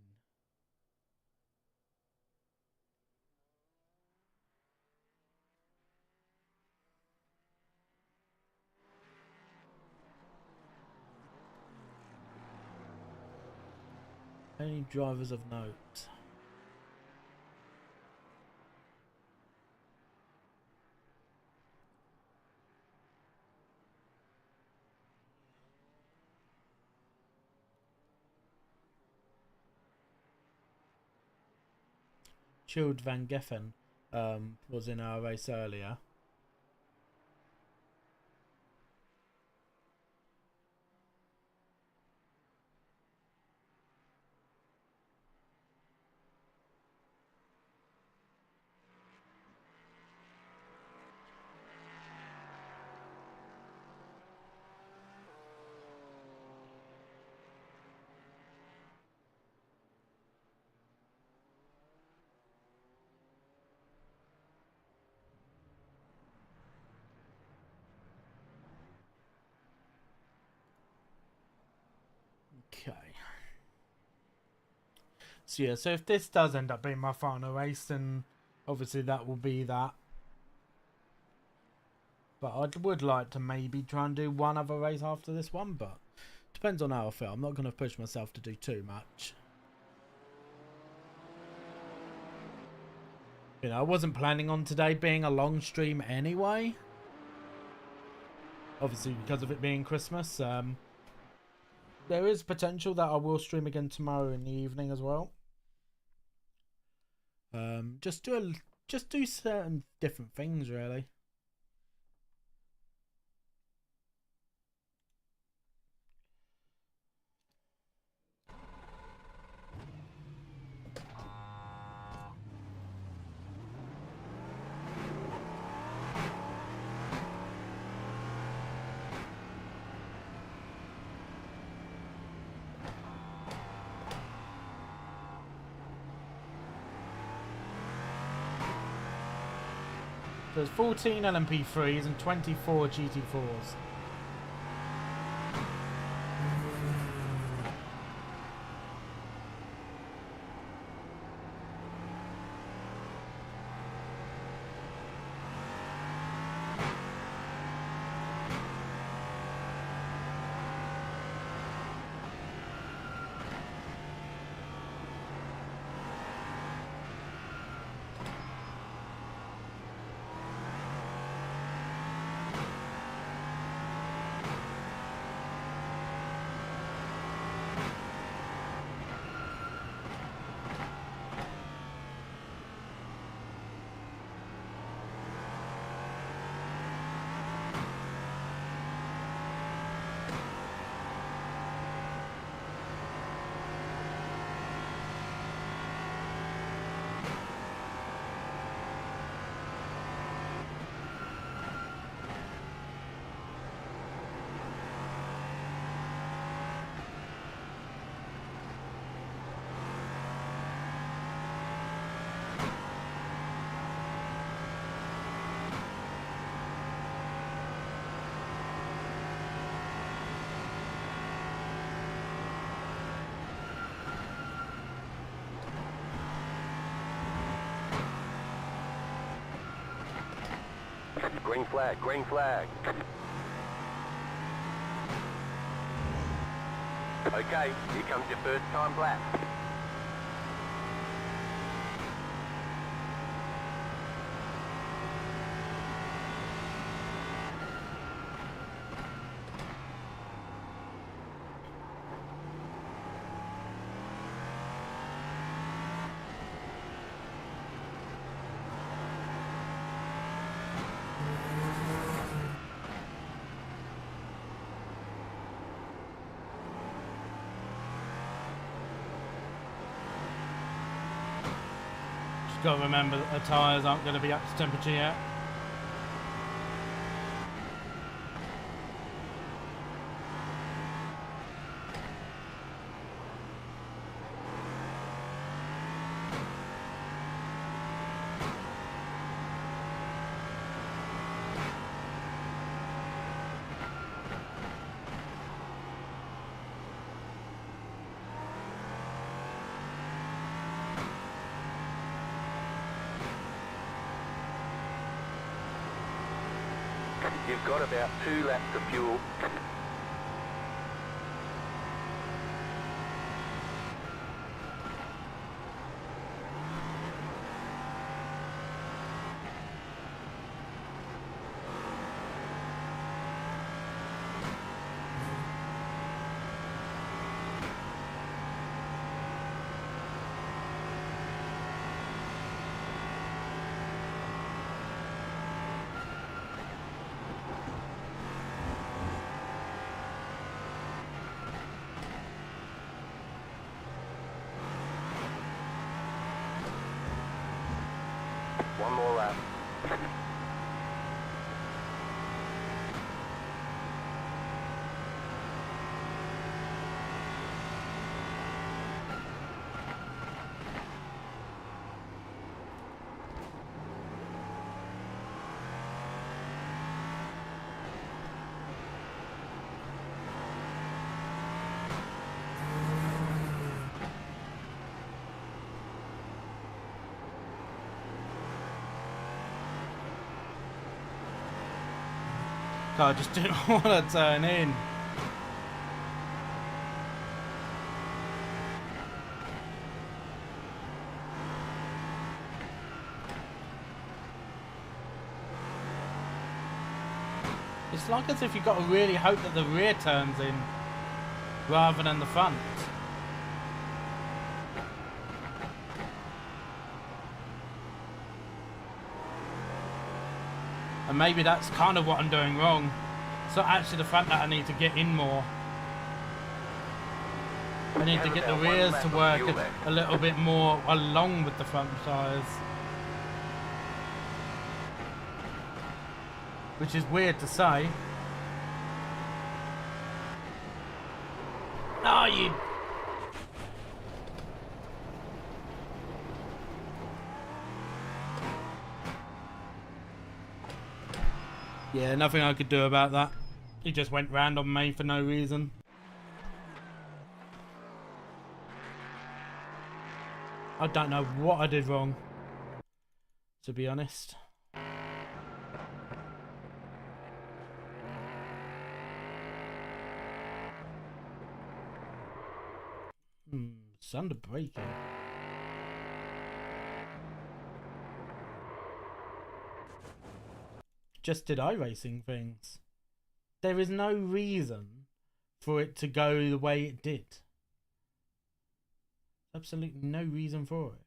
Any drivers of note? Chilled Van Geffen was in our race earlier. Okay. So yeah, so if this does end up being my final race, then obviously that will be that. But I would like to maybe try and do one other race after this one, but depends on how I feel. I'm not going to push myself to do too much. You know, I wasn't planning on today being a long stream anyway. Obviously because of it being Christmas. There is potential that I will stream again tomorrow in the evening as well. Just do certain different things really. There's 14 LMP3s and 24 GT4s. Green flag, green flag. Okay, here comes your first time lap. Got to remember that the tyres aren't going to be up to temperature yet. You've got about 2 laps of fuel. Car just didn't want to turn in. It's like as if you've got to really hope that the rear turns in rather than the front. And maybe that's kind of what I'm doing wrong. It's not actually the front that I need to get in more. I need to get the rears to work a little bit more along with the front tyres. Which is weird to say. Oh, you... Yeah, nothing I could do about that. He just went round on me for no reason. I don't know what I did wrong, to be honest. It's under braking. Just did iRacing things. There is no reason for it to go the way it did. Absolutely no reason for it.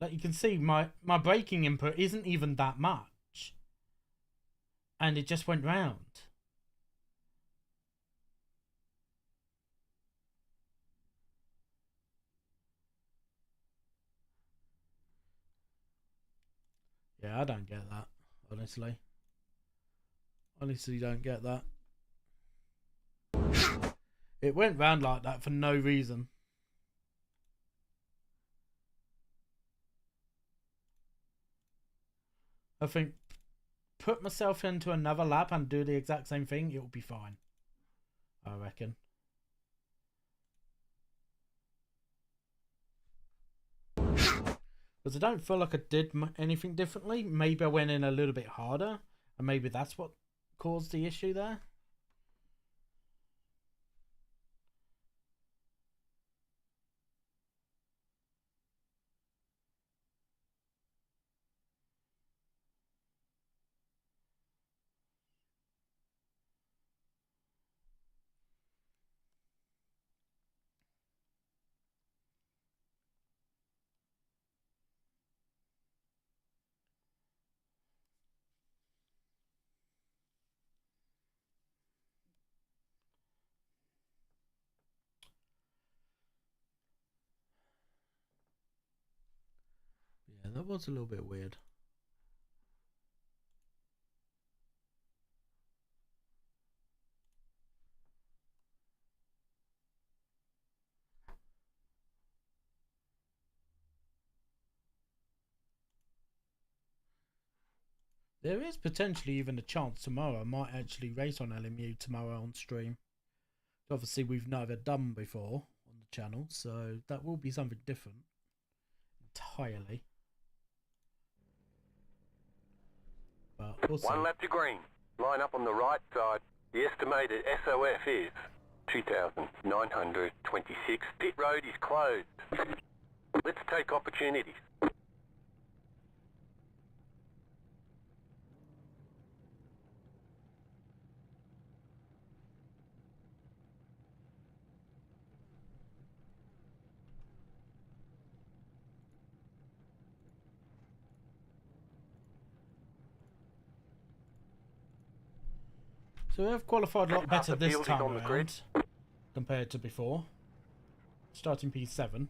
Like you can see, my braking input isn't even that much. And it just went round. Yeah, I don't get that, honestly. Honestly, don't get that. It went round like that for no reason. I think put myself into another lap and do the exact same thing, it'll be fine. I reckon. Because I don't feel like I did anything differently. Maybe I went in a little bit harder. And maybe that's what caused the issue there. Yeah, that was a little bit weird. There is potentially even a chance tomorrow I might actually race on LMU tomorrow on stream. Obviously we've never done before on the channel, so that will be something different entirely. But we'll see. One lap to green. Line up on the right side. The estimated SOF is 2,926. Pit road is closed. Let's take opportunities. So we've qualified a lot better this time around compared to before. Starting P7.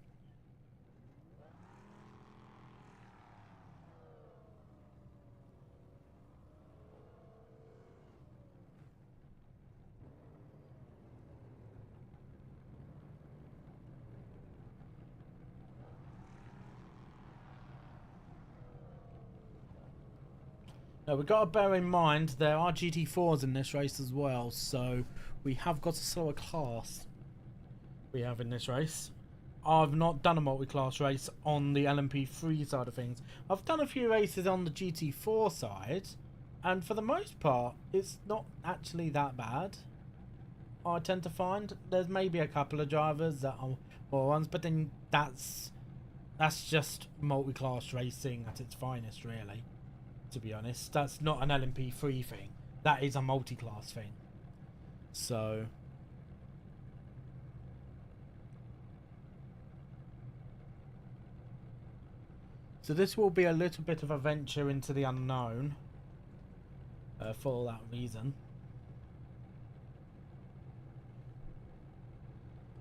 Now we've got to bear in mind there are GT4s in this race as well, so we have got a slower class we have in this race. I've not done a multi-class race on the LMP3 side of things. I've done a few races on the GT4 side, and for the most part, it's not actually that bad. I tend to find there's maybe a couple of drivers that are poor ones, but then that's just multi-class racing at its finest, really. To be honest, that's not an LMP3 thing. That is a multi-class thing. So this will be a little bit of a venture into the unknown for that reason.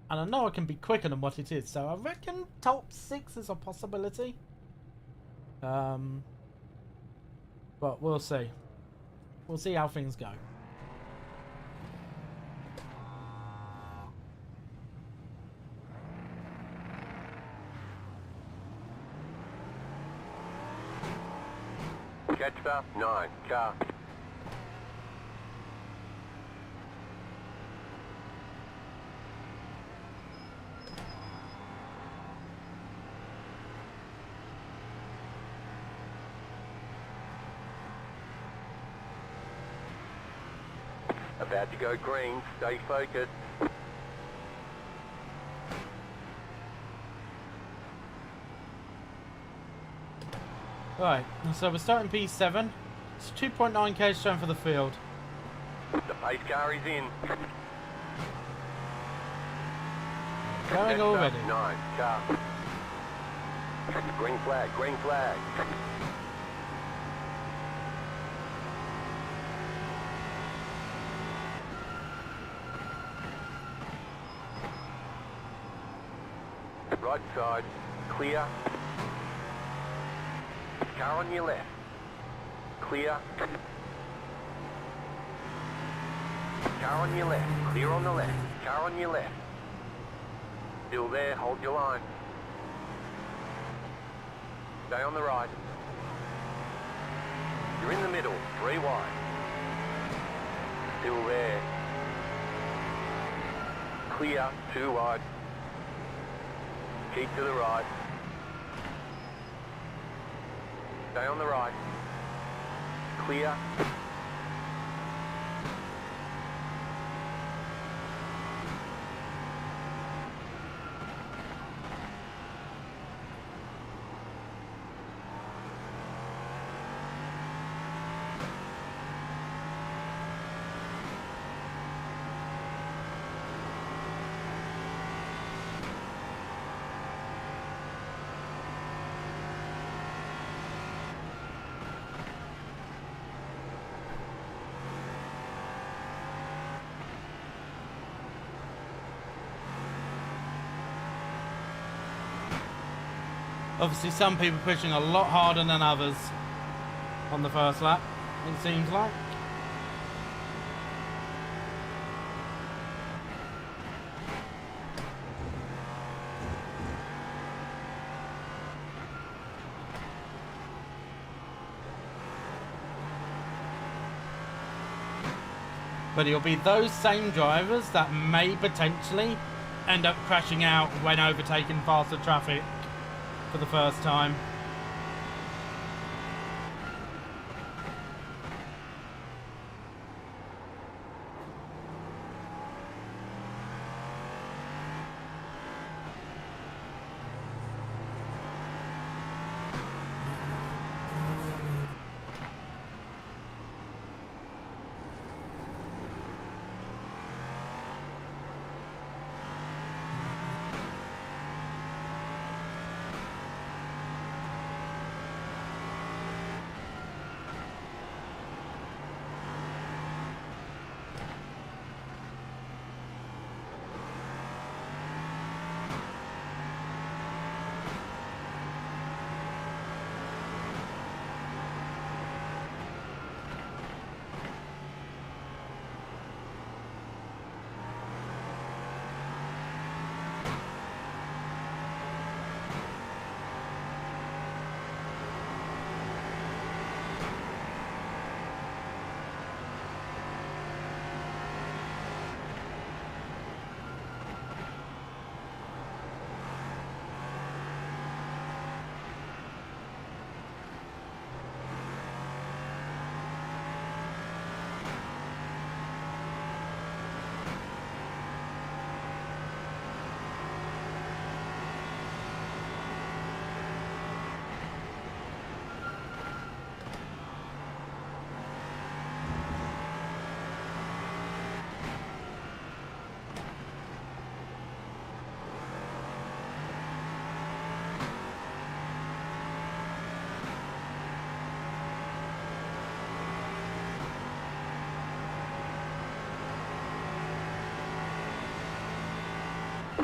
And I know I can be quicker than what it is, so I reckon top 6 is a possibility. But we'll see. We'll see how things go. Catch 9, car. About to go green, stay focused. Right, so we're starting P7. It's 2.9k strength for the field. The pace car is in. Going already. 9, car. Green flag, green flag. Right side, clear. Car on your left. Clear. Car on your left. Clear on the left. Car on your left. Still there, hold your line. Stay on the right. You're in the middle, 3 wide. Still there. Clear, 2 wide. Keep to the right. Stay on the right. Clear. Obviously, some people pushing a lot harder than others on the first lap, it seems like. But it'll be those same drivers that may potentially end up crashing out when overtaking faster traffic for the first time.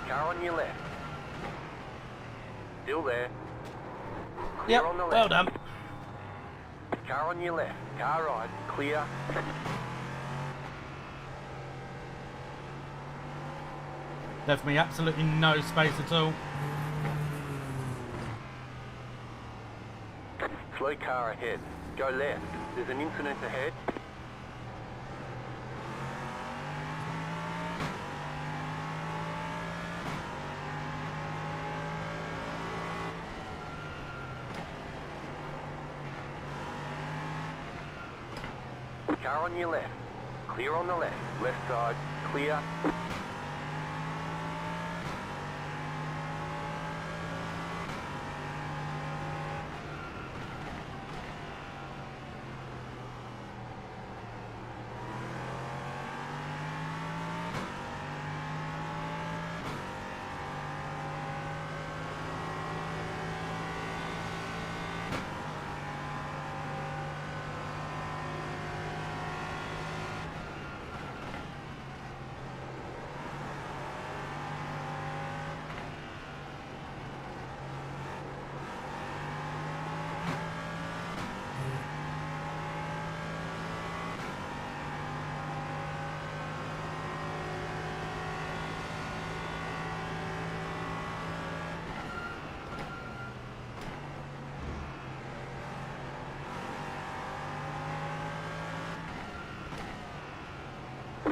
Car on your left. Still there. Clear Yep, on the left. well done. Car on your left. Car right. Clear. Left me absolutely no space at all. Slow car ahead. Go left. There's an incident ahead. Car on your left. Clear on the left. Left side. Clear.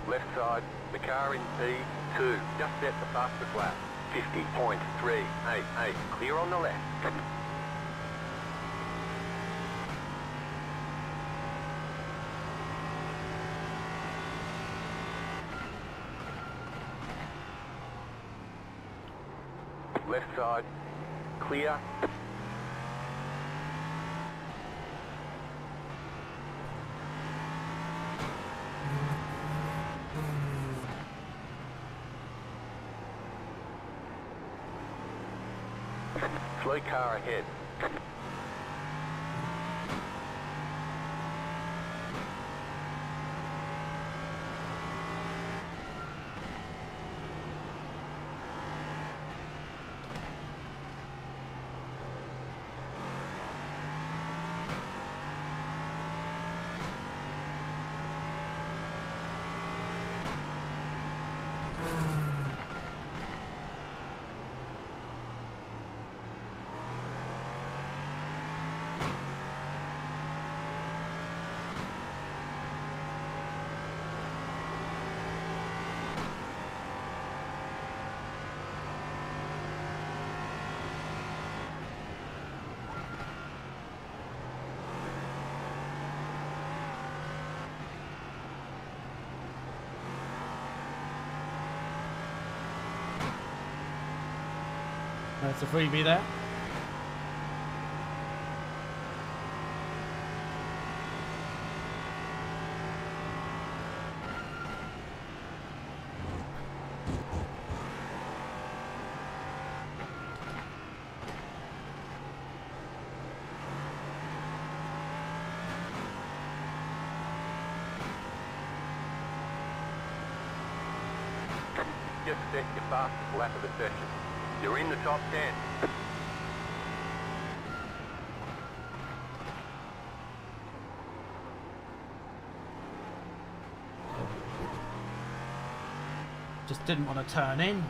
Left side, the car in P2, just set the fastest lap, 50.388, clear on the left. Left side, clear. Slow car ahead. That's a freebie there. Just set your fastest lap of the session. You're in the top 10. Just didn't want to turn in.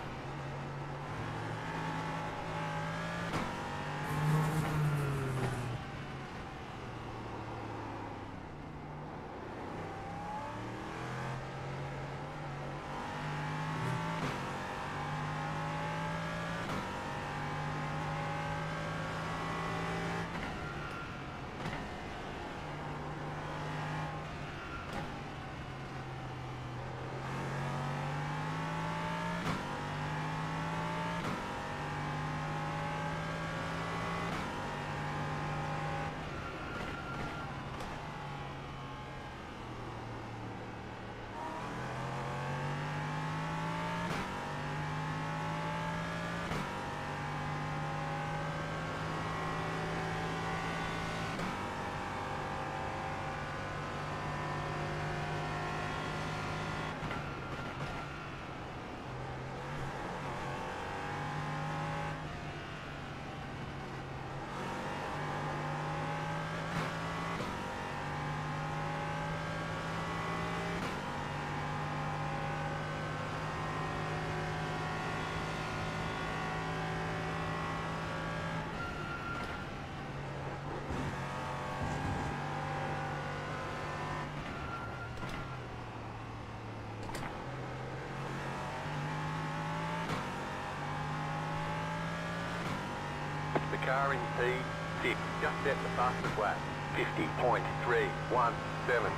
car in P6 just set the fastest lap. 50.317.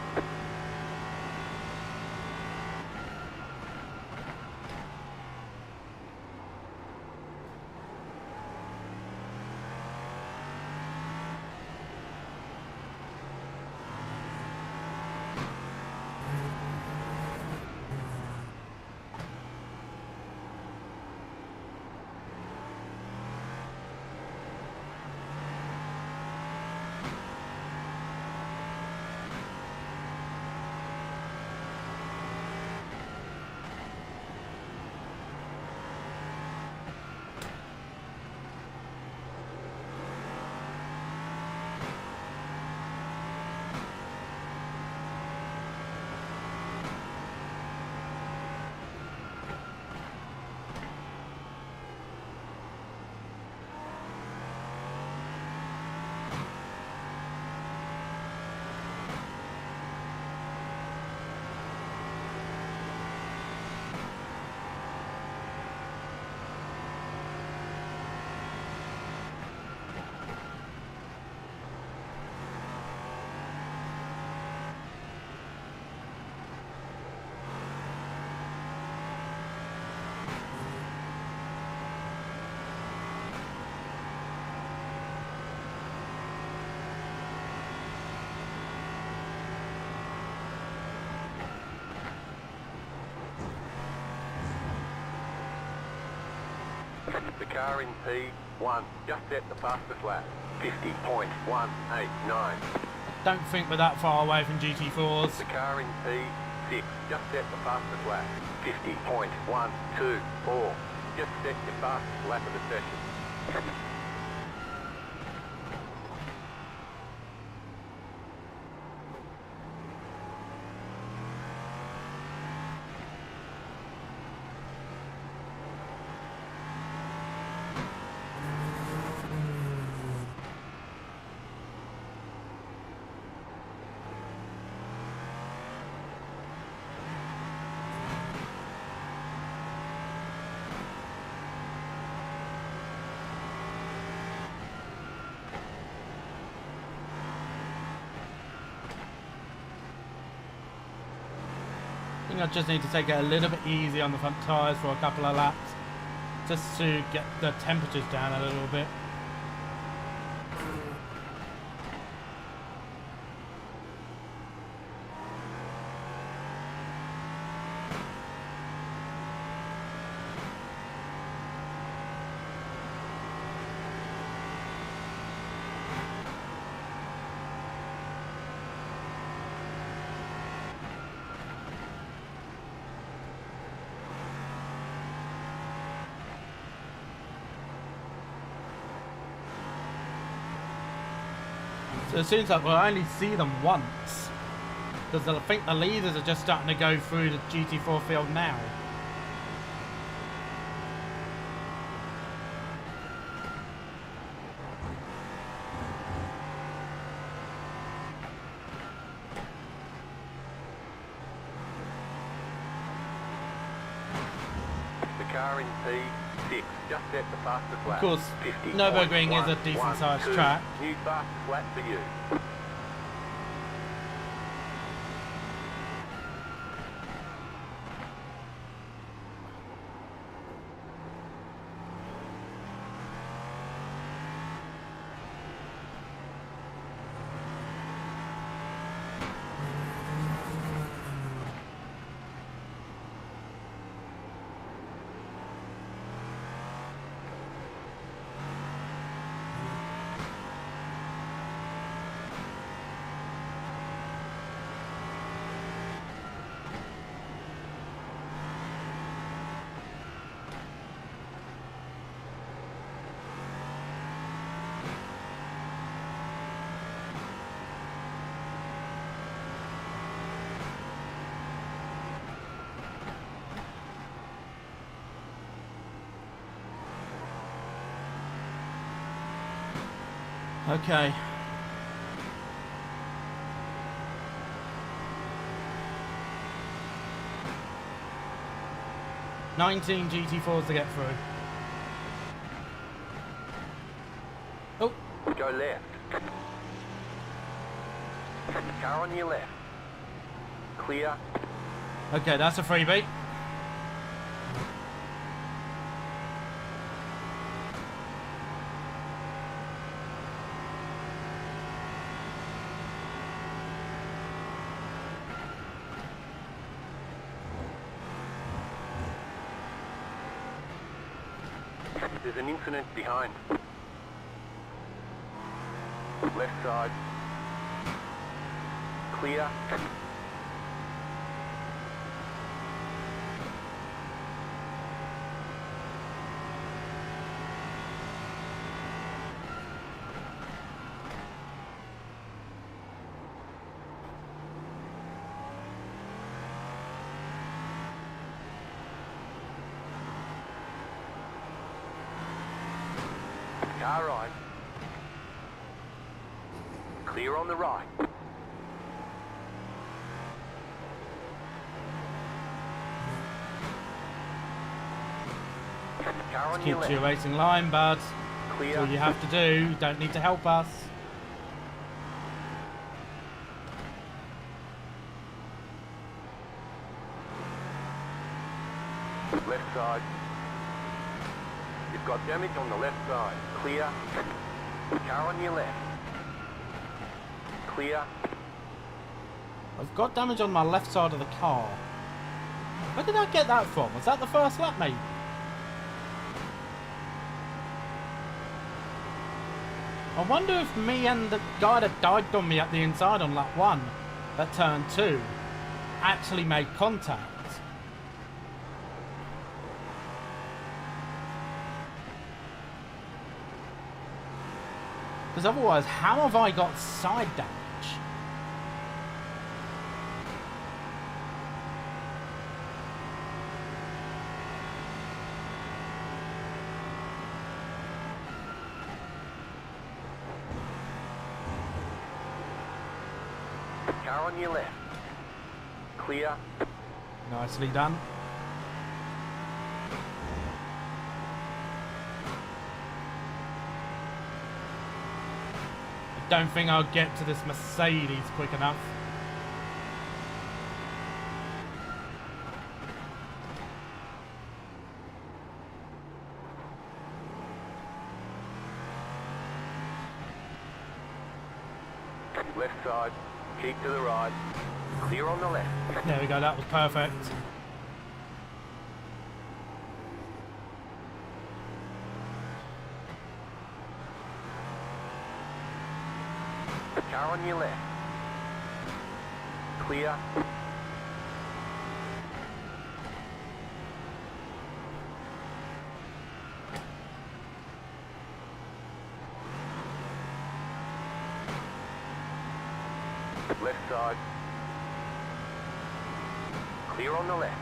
The car in P1 just set the fastest lap. 50.189. Don't think we're that far away from GT4s. The car in P6 just set the fastest lap. 50.124. Just set your fastest lap of the session. I think I just need to take it a little bit easy on the front tyres for a couple of laps, just to get the temperatures down a little bit. So it seems like we'll only see them once, because I think the leaders are just starting to go through the GT4 field now. The car in P6 just set the fastest lap. Of course, Nürburgring is a decent sized track. New fastest lap for you. Okay. .19 GT4s to get through. Go left. Car on your left. Clear. Okay, that's a freebie. There's an incident behind. Left side. Clear. Car right. Clear on the right. Car on your Keep left. your racing line, bud. Clear. That's all you have to do. You don't need to help us. Left side. You've got damage on the left side. Clear. Car on your left. Clear. I've got damage on my left side of the car. Where did I get that from? Was that the first lap, mate? I wonder if me and the guy that dived on me at the inside on lap 1 at turn 2 actually made contact. Because otherwise, how have I got side damage? Car on your left. Clear. Nicely done. I don't think I'll get to this Mercedes quick enough. Left side. Keep to the right. Clear on the left. There we go, that was perfect. Car on your left. Clear. Left side. Clear on the left.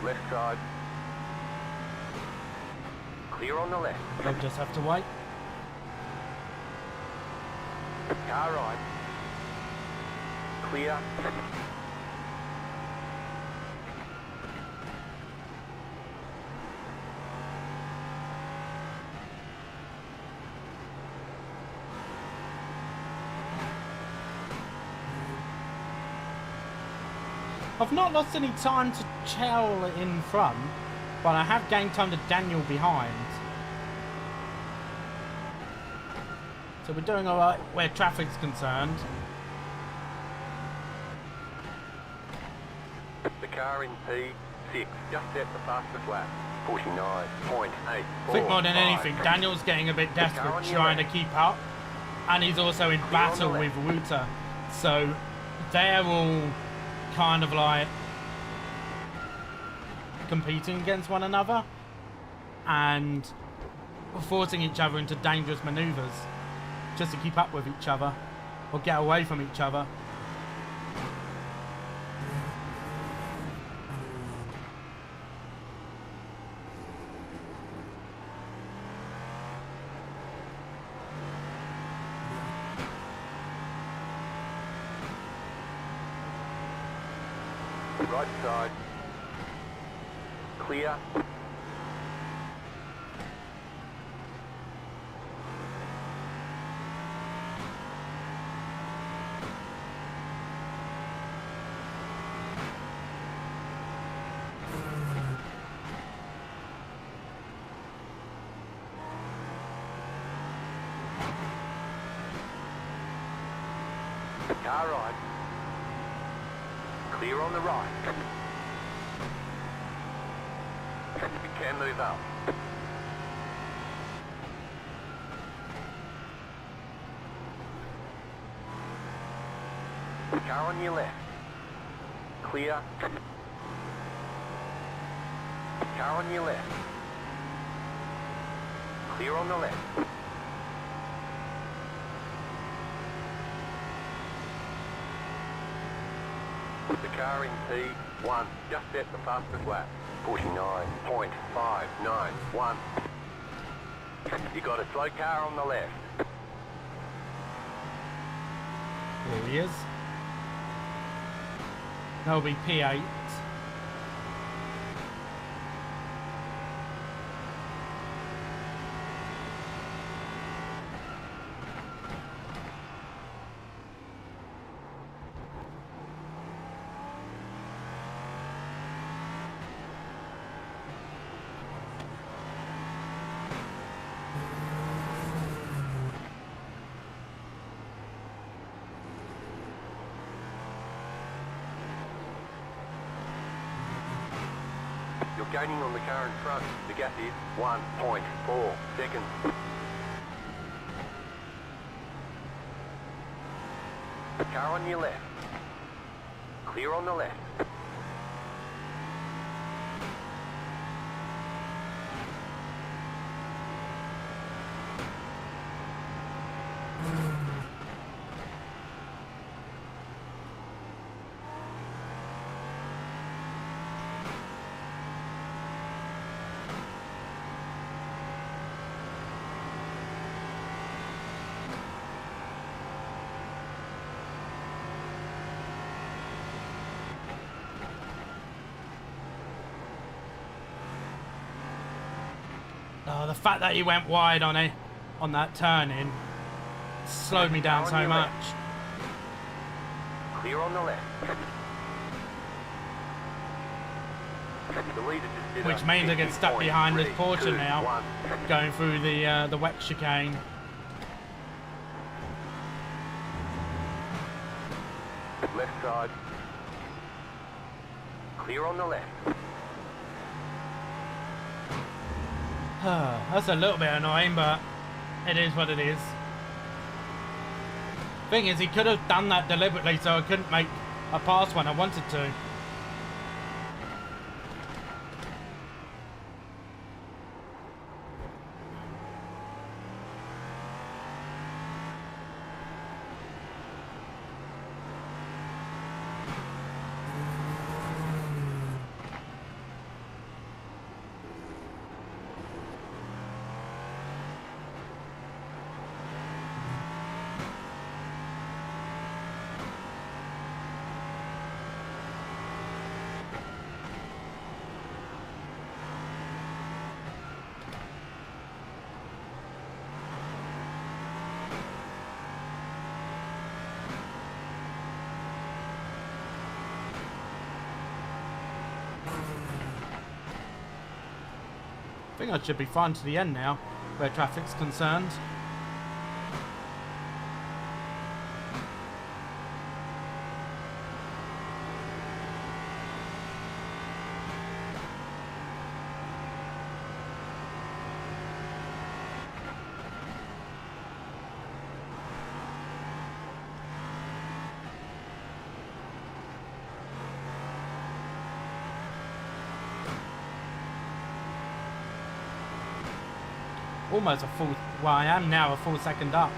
Left side. Clear on the left. They'll just have to wait. Car right. Clear. I've not lost any time to Chell in front, but I have gained time to Daniel behind. So we're doing alright where traffic's concerned. The car in P6 just set the fastest lap. 49.8. I think more than anything, Daniel's getting a bit desperate trying to keep up. And he's also in battle with Wouter. So they're all kind of like competing against one another and forcing each other into dangerous maneuvers just to keep up with each other or get away from each other. Right side. Clear. Car right. Clear on the right. You can move up. Car on your left. Clear. Car on your left. Clear on the left. The car in P1 just set the fastest lap. 49.591. You got a slow car on the left. There he is. That'll be P8. You're gaining on the car in front. The gap is 1.4 seconds. The car on your left. Clear on the left. Oh, the fact that he went wide on it, on that turn in, slowed me down so much. Clear on the left. The leader just did Which a means I get stuck behind this 50.321. portion now, going through the wet chicane. Left side. Clear on the left. That's a little bit annoying, but it is what it is. Thing is, he could have done that deliberately so I couldn't make a pass when I wanted to. I think I should be fine to the end now, where traffic's concerned. Almost a full, well, I am now a full second up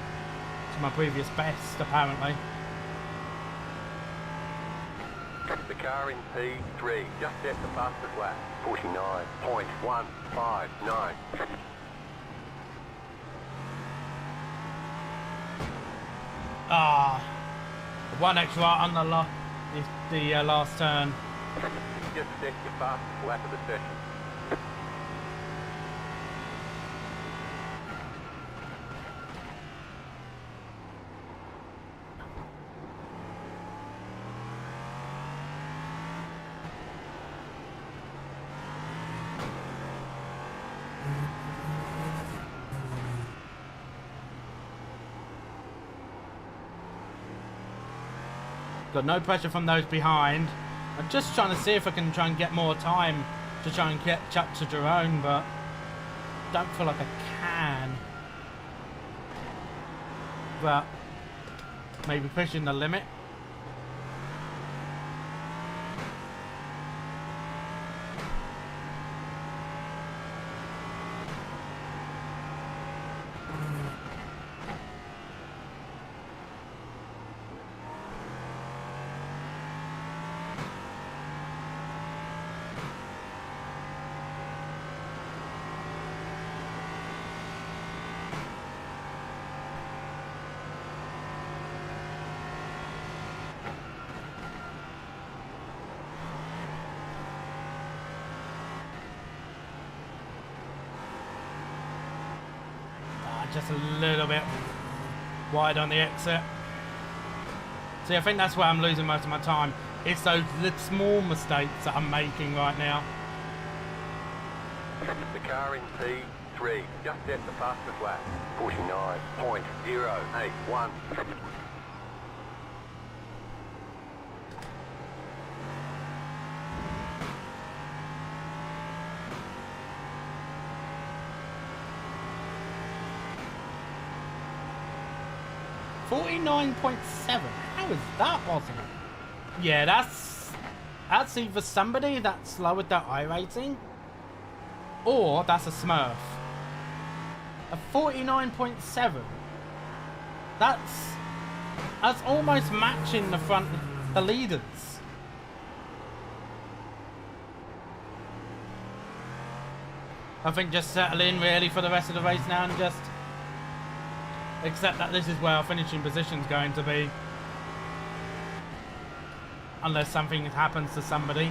to my previous best, apparently. The car in P3 just set the fastest lap. 49.159. Ah, one extra on the last turn. Just set your fastest lap of the session. Got no pressure from those behind. I'm just trying to see if I can try and get more time to try and catch up to Jerome, but don't feel like I can. But maybe pushing the limit. Just a little bit wide on the exit. See, I think that's where I'm losing most of my time. It's those little small mistakes that I'm making right now. The car in P3 just set the fastest lap. 49.081. 49.7. How is that possible? Yeah, that's either somebody that slowed their iRacing, or that's a Smurf. A 49.7. That's almost matching the leaders. I think just settle in really for the rest of the race now and just accept that this is where our finishing position's going to be. Unless something happens to somebody.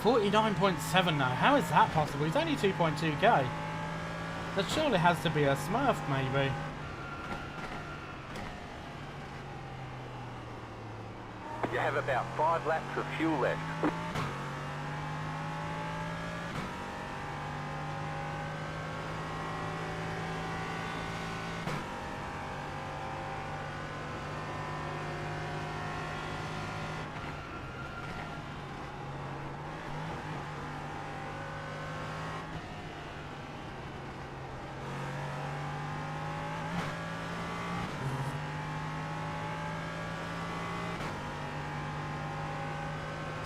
$49.7 now. How is that possible? He's only 2.2k. That surely has to be a Smurf, maybe. You have about 5 laps of fuel left.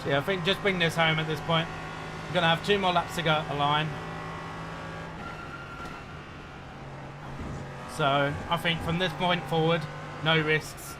Yeah, I think just bring this home at this point. We're going to have 2 more laps to go at the line. So, I think from this point forward, no risks.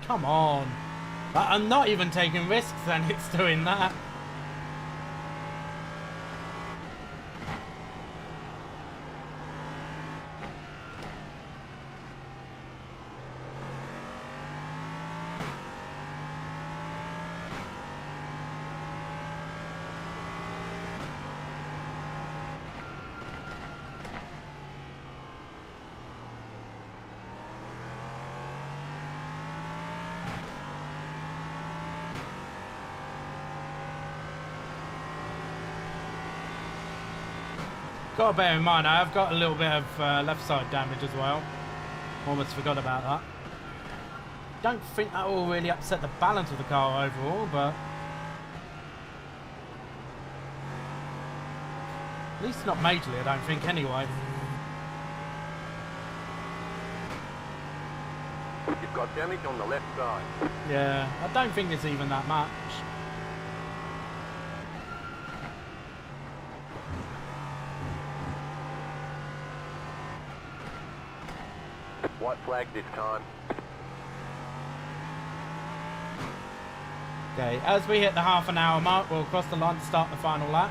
Come on. I'm not even taking risks and it's doing that. Got to bear in mind, I have got a little bit of left side damage as well. Almost forgot about that. Don't think that will really upset the balance of the car overall, but at least not majorly, I don't think, anyway. You've got damage on the left side. Yeah, I don't think it's even that much. White flag this time. Okay, as we hit the half-an-hour mark, we'll cross the line to start the final lap.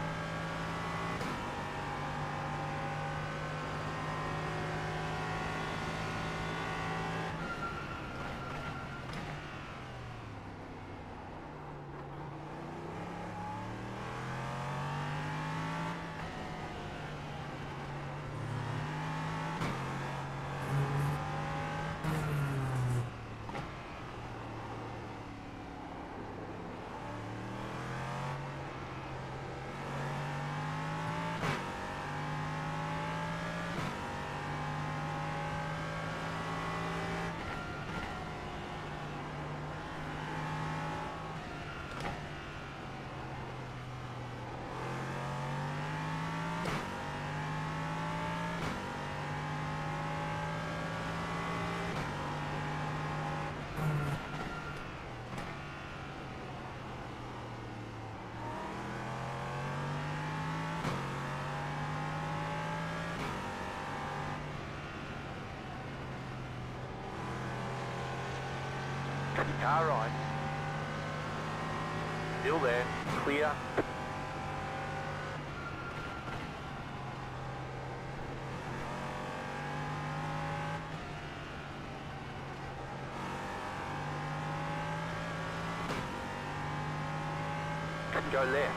Car right. Still there. Clear. Go left.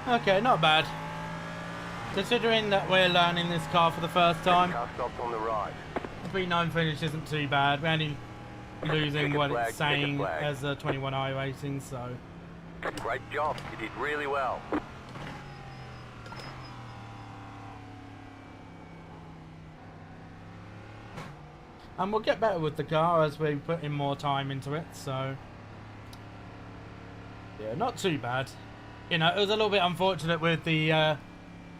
Okay, not bad. Considering that we're learning this car for the first time, Car stopped on the right. the B9 finish isn't too bad. We're only losing what flag, it's saying flag. as a 21 iRacing, so... Great job. You did really well. And we'll get better with the car as we put in more time into it, so... Yeah, not too bad. You know, it was a little bit unfortunate with the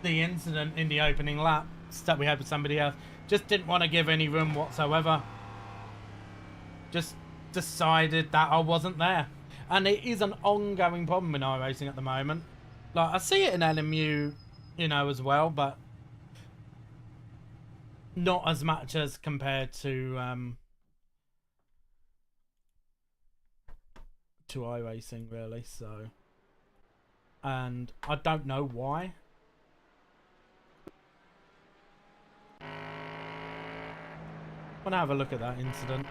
incident in the opening lap that we had with somebody else. Just didn't want to give any room whatsoever. Just decided that I wasn't there. And it is an ongoing problem in iRacing at the moment. Like, I see it in LMU, you know, as well, but not as much as compared to iRacing, really, so... And I don't know why. I want to have a look at that incident.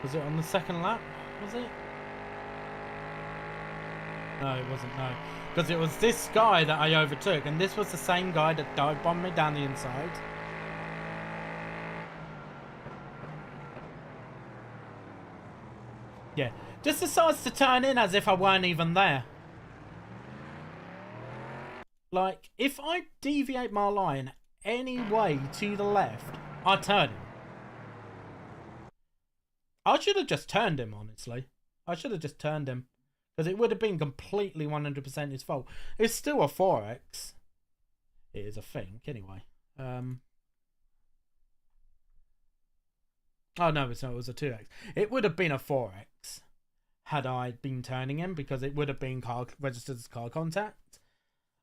Was it on the second lap? Was it? No, it wasn't, no. Because it was this guy that I overtook, and this was the same guy that dive bombed me down the inside. Yeah, just decides to turn in as if I weren't even there. Like, if I deviate my line any way to the left, I turn him. I should have just turned him, honestly. I should have just turned him. Because it would have been completely 100% his fault. It's still a 4X. It is, I think, anyway. Oh, no, it's not. It was a 2X. It would have been a 4X had I been turning him, because it would have been registered as car contact.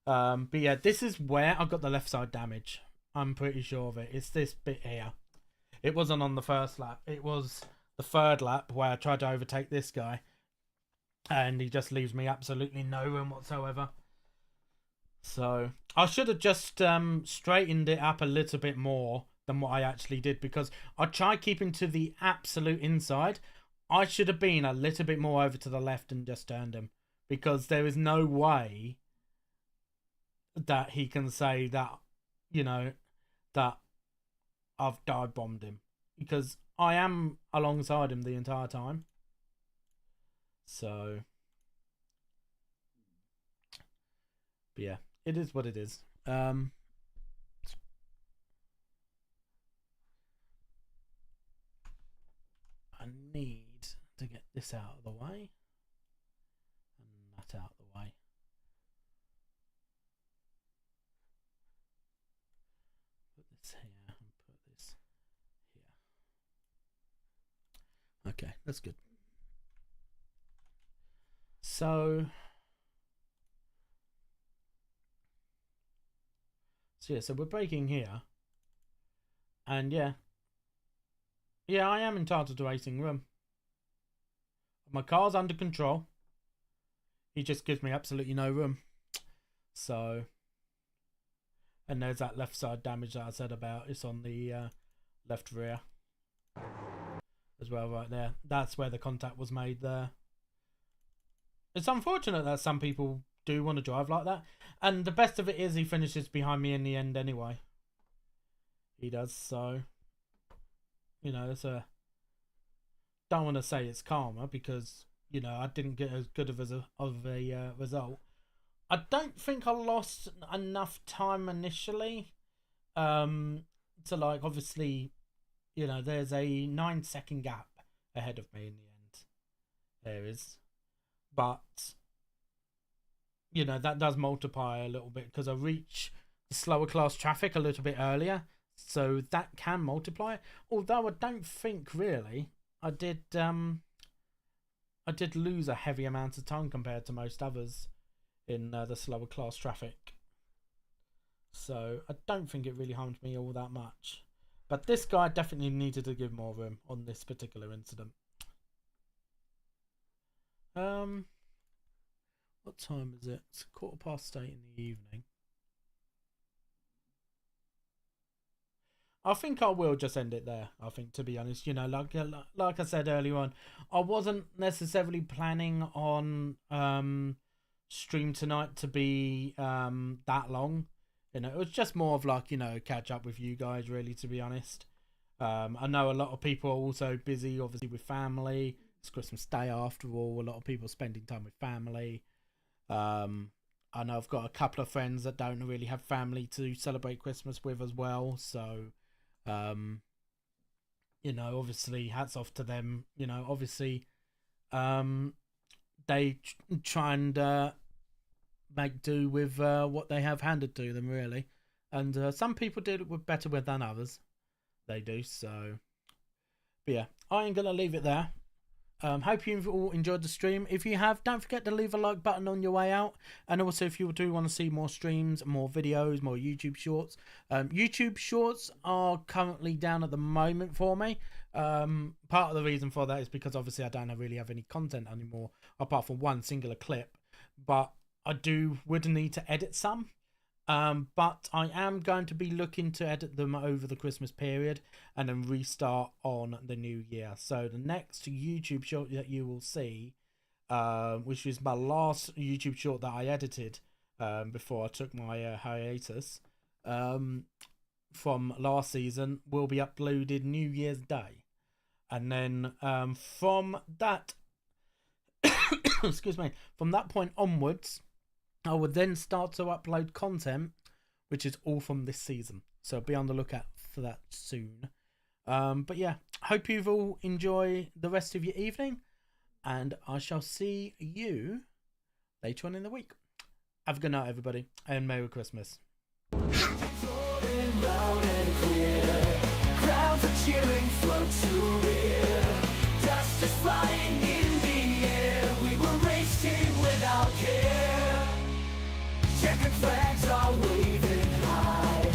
But yeah, this is where I got the left side damage. I'm pretty sure of it. It's this bit here. It wasn't on the first lap. It was the third lap where I tried to overtake this guy. And he just leaves me absolutely no room whatsoever. So I should have just straightened it up a little bit more than what I actually did, because I tried keeping to the absolute inside. I should have been a little bit more over to the left and just turned him, because there is no way that he can say that, you know, that I've dive bombed him, because I am alongside him the entire time. So, but yeah, it is what it is. I need to get this out of the way. Okay, that's good. So yeah, so we're braking here. And yeah, I am entitled to racing room. My car's under control. He just gives me absolutely no room. So, and there's that left side damage that I said about. It's on the left rear as well, right there. That's where the contact was made there. It's unfortunate that some people do want to drive like that. And the best of it is he finishes behind me in the end anyway. He does, so, you know, it's a, don't want to say it's karma because, you know, I didn't get as good of a result. I don't think I lost enough time initially to, like, obviously, you know, there's a 9-second gap ahead of me in the end. There is. But, you know, that does multiply a little bit because I reach the slower class traffic a little bit earlier. So that can multiply. Although I don't think really I did lose a heavy amount of time compared to most others in the slower class traffic. So I don't think it really harmed me all that much. But this guy definitely needed to give more room on this particular incident. What time is it? It's 8:15 in the evening. I think I will just end it there. I think, to be honest, you know, like I said earlier on, I wasn't necessarily planning on stream tonight to be that long. You know, it was just more of like, you know, catch up with you guys, really, to be honest. I know a lot of people are also busy, obviously, with family. It's Christmas Day after all. A lot of people spending time with family. I know I've got a couple of friends that don't really have family to celebrate Christmas with as well. So, you know, obviously, hats off to them. You know, obviously, they try and make do with what they have handed to them, really. And some people do it better with than others. They do, so. But yeah, I am going to leave it there. Hope you've all enjoyed the stream. If you have, don't forget to leave a like button on your way out. And also, if you do want to see more streams, more videos, more YouTube shorts. YouTube shorts are currently down at the moment for me. Part of the reason for that is because obviously I don't really have any content anymore, apart from one singular clip. But I would need to edit some. But I am going to be looking to edit them over the Christmas period and then restart on the new year. So the next YouTube short that you will see, which is my last YouTube short that I edited before I took my hiatus from last season, will be uploaded New Year's Day. And then from that, excuse me, from that point onwards, I will then start to upload content, which is all from this season. So be on the lookout for that soon. But yeah, hope you've all enjoy the rest of your evening. And I shall see you later on in the week. Have a good night, everybody. And Merry Christmas. Crowds are cheering, floats to rear. Dust is flying in the air. We were racing without care. Checkered flags are waving high.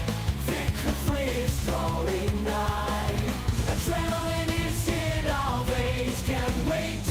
Victory is drawing nigh. Adrenaline is in our veins. Can't wait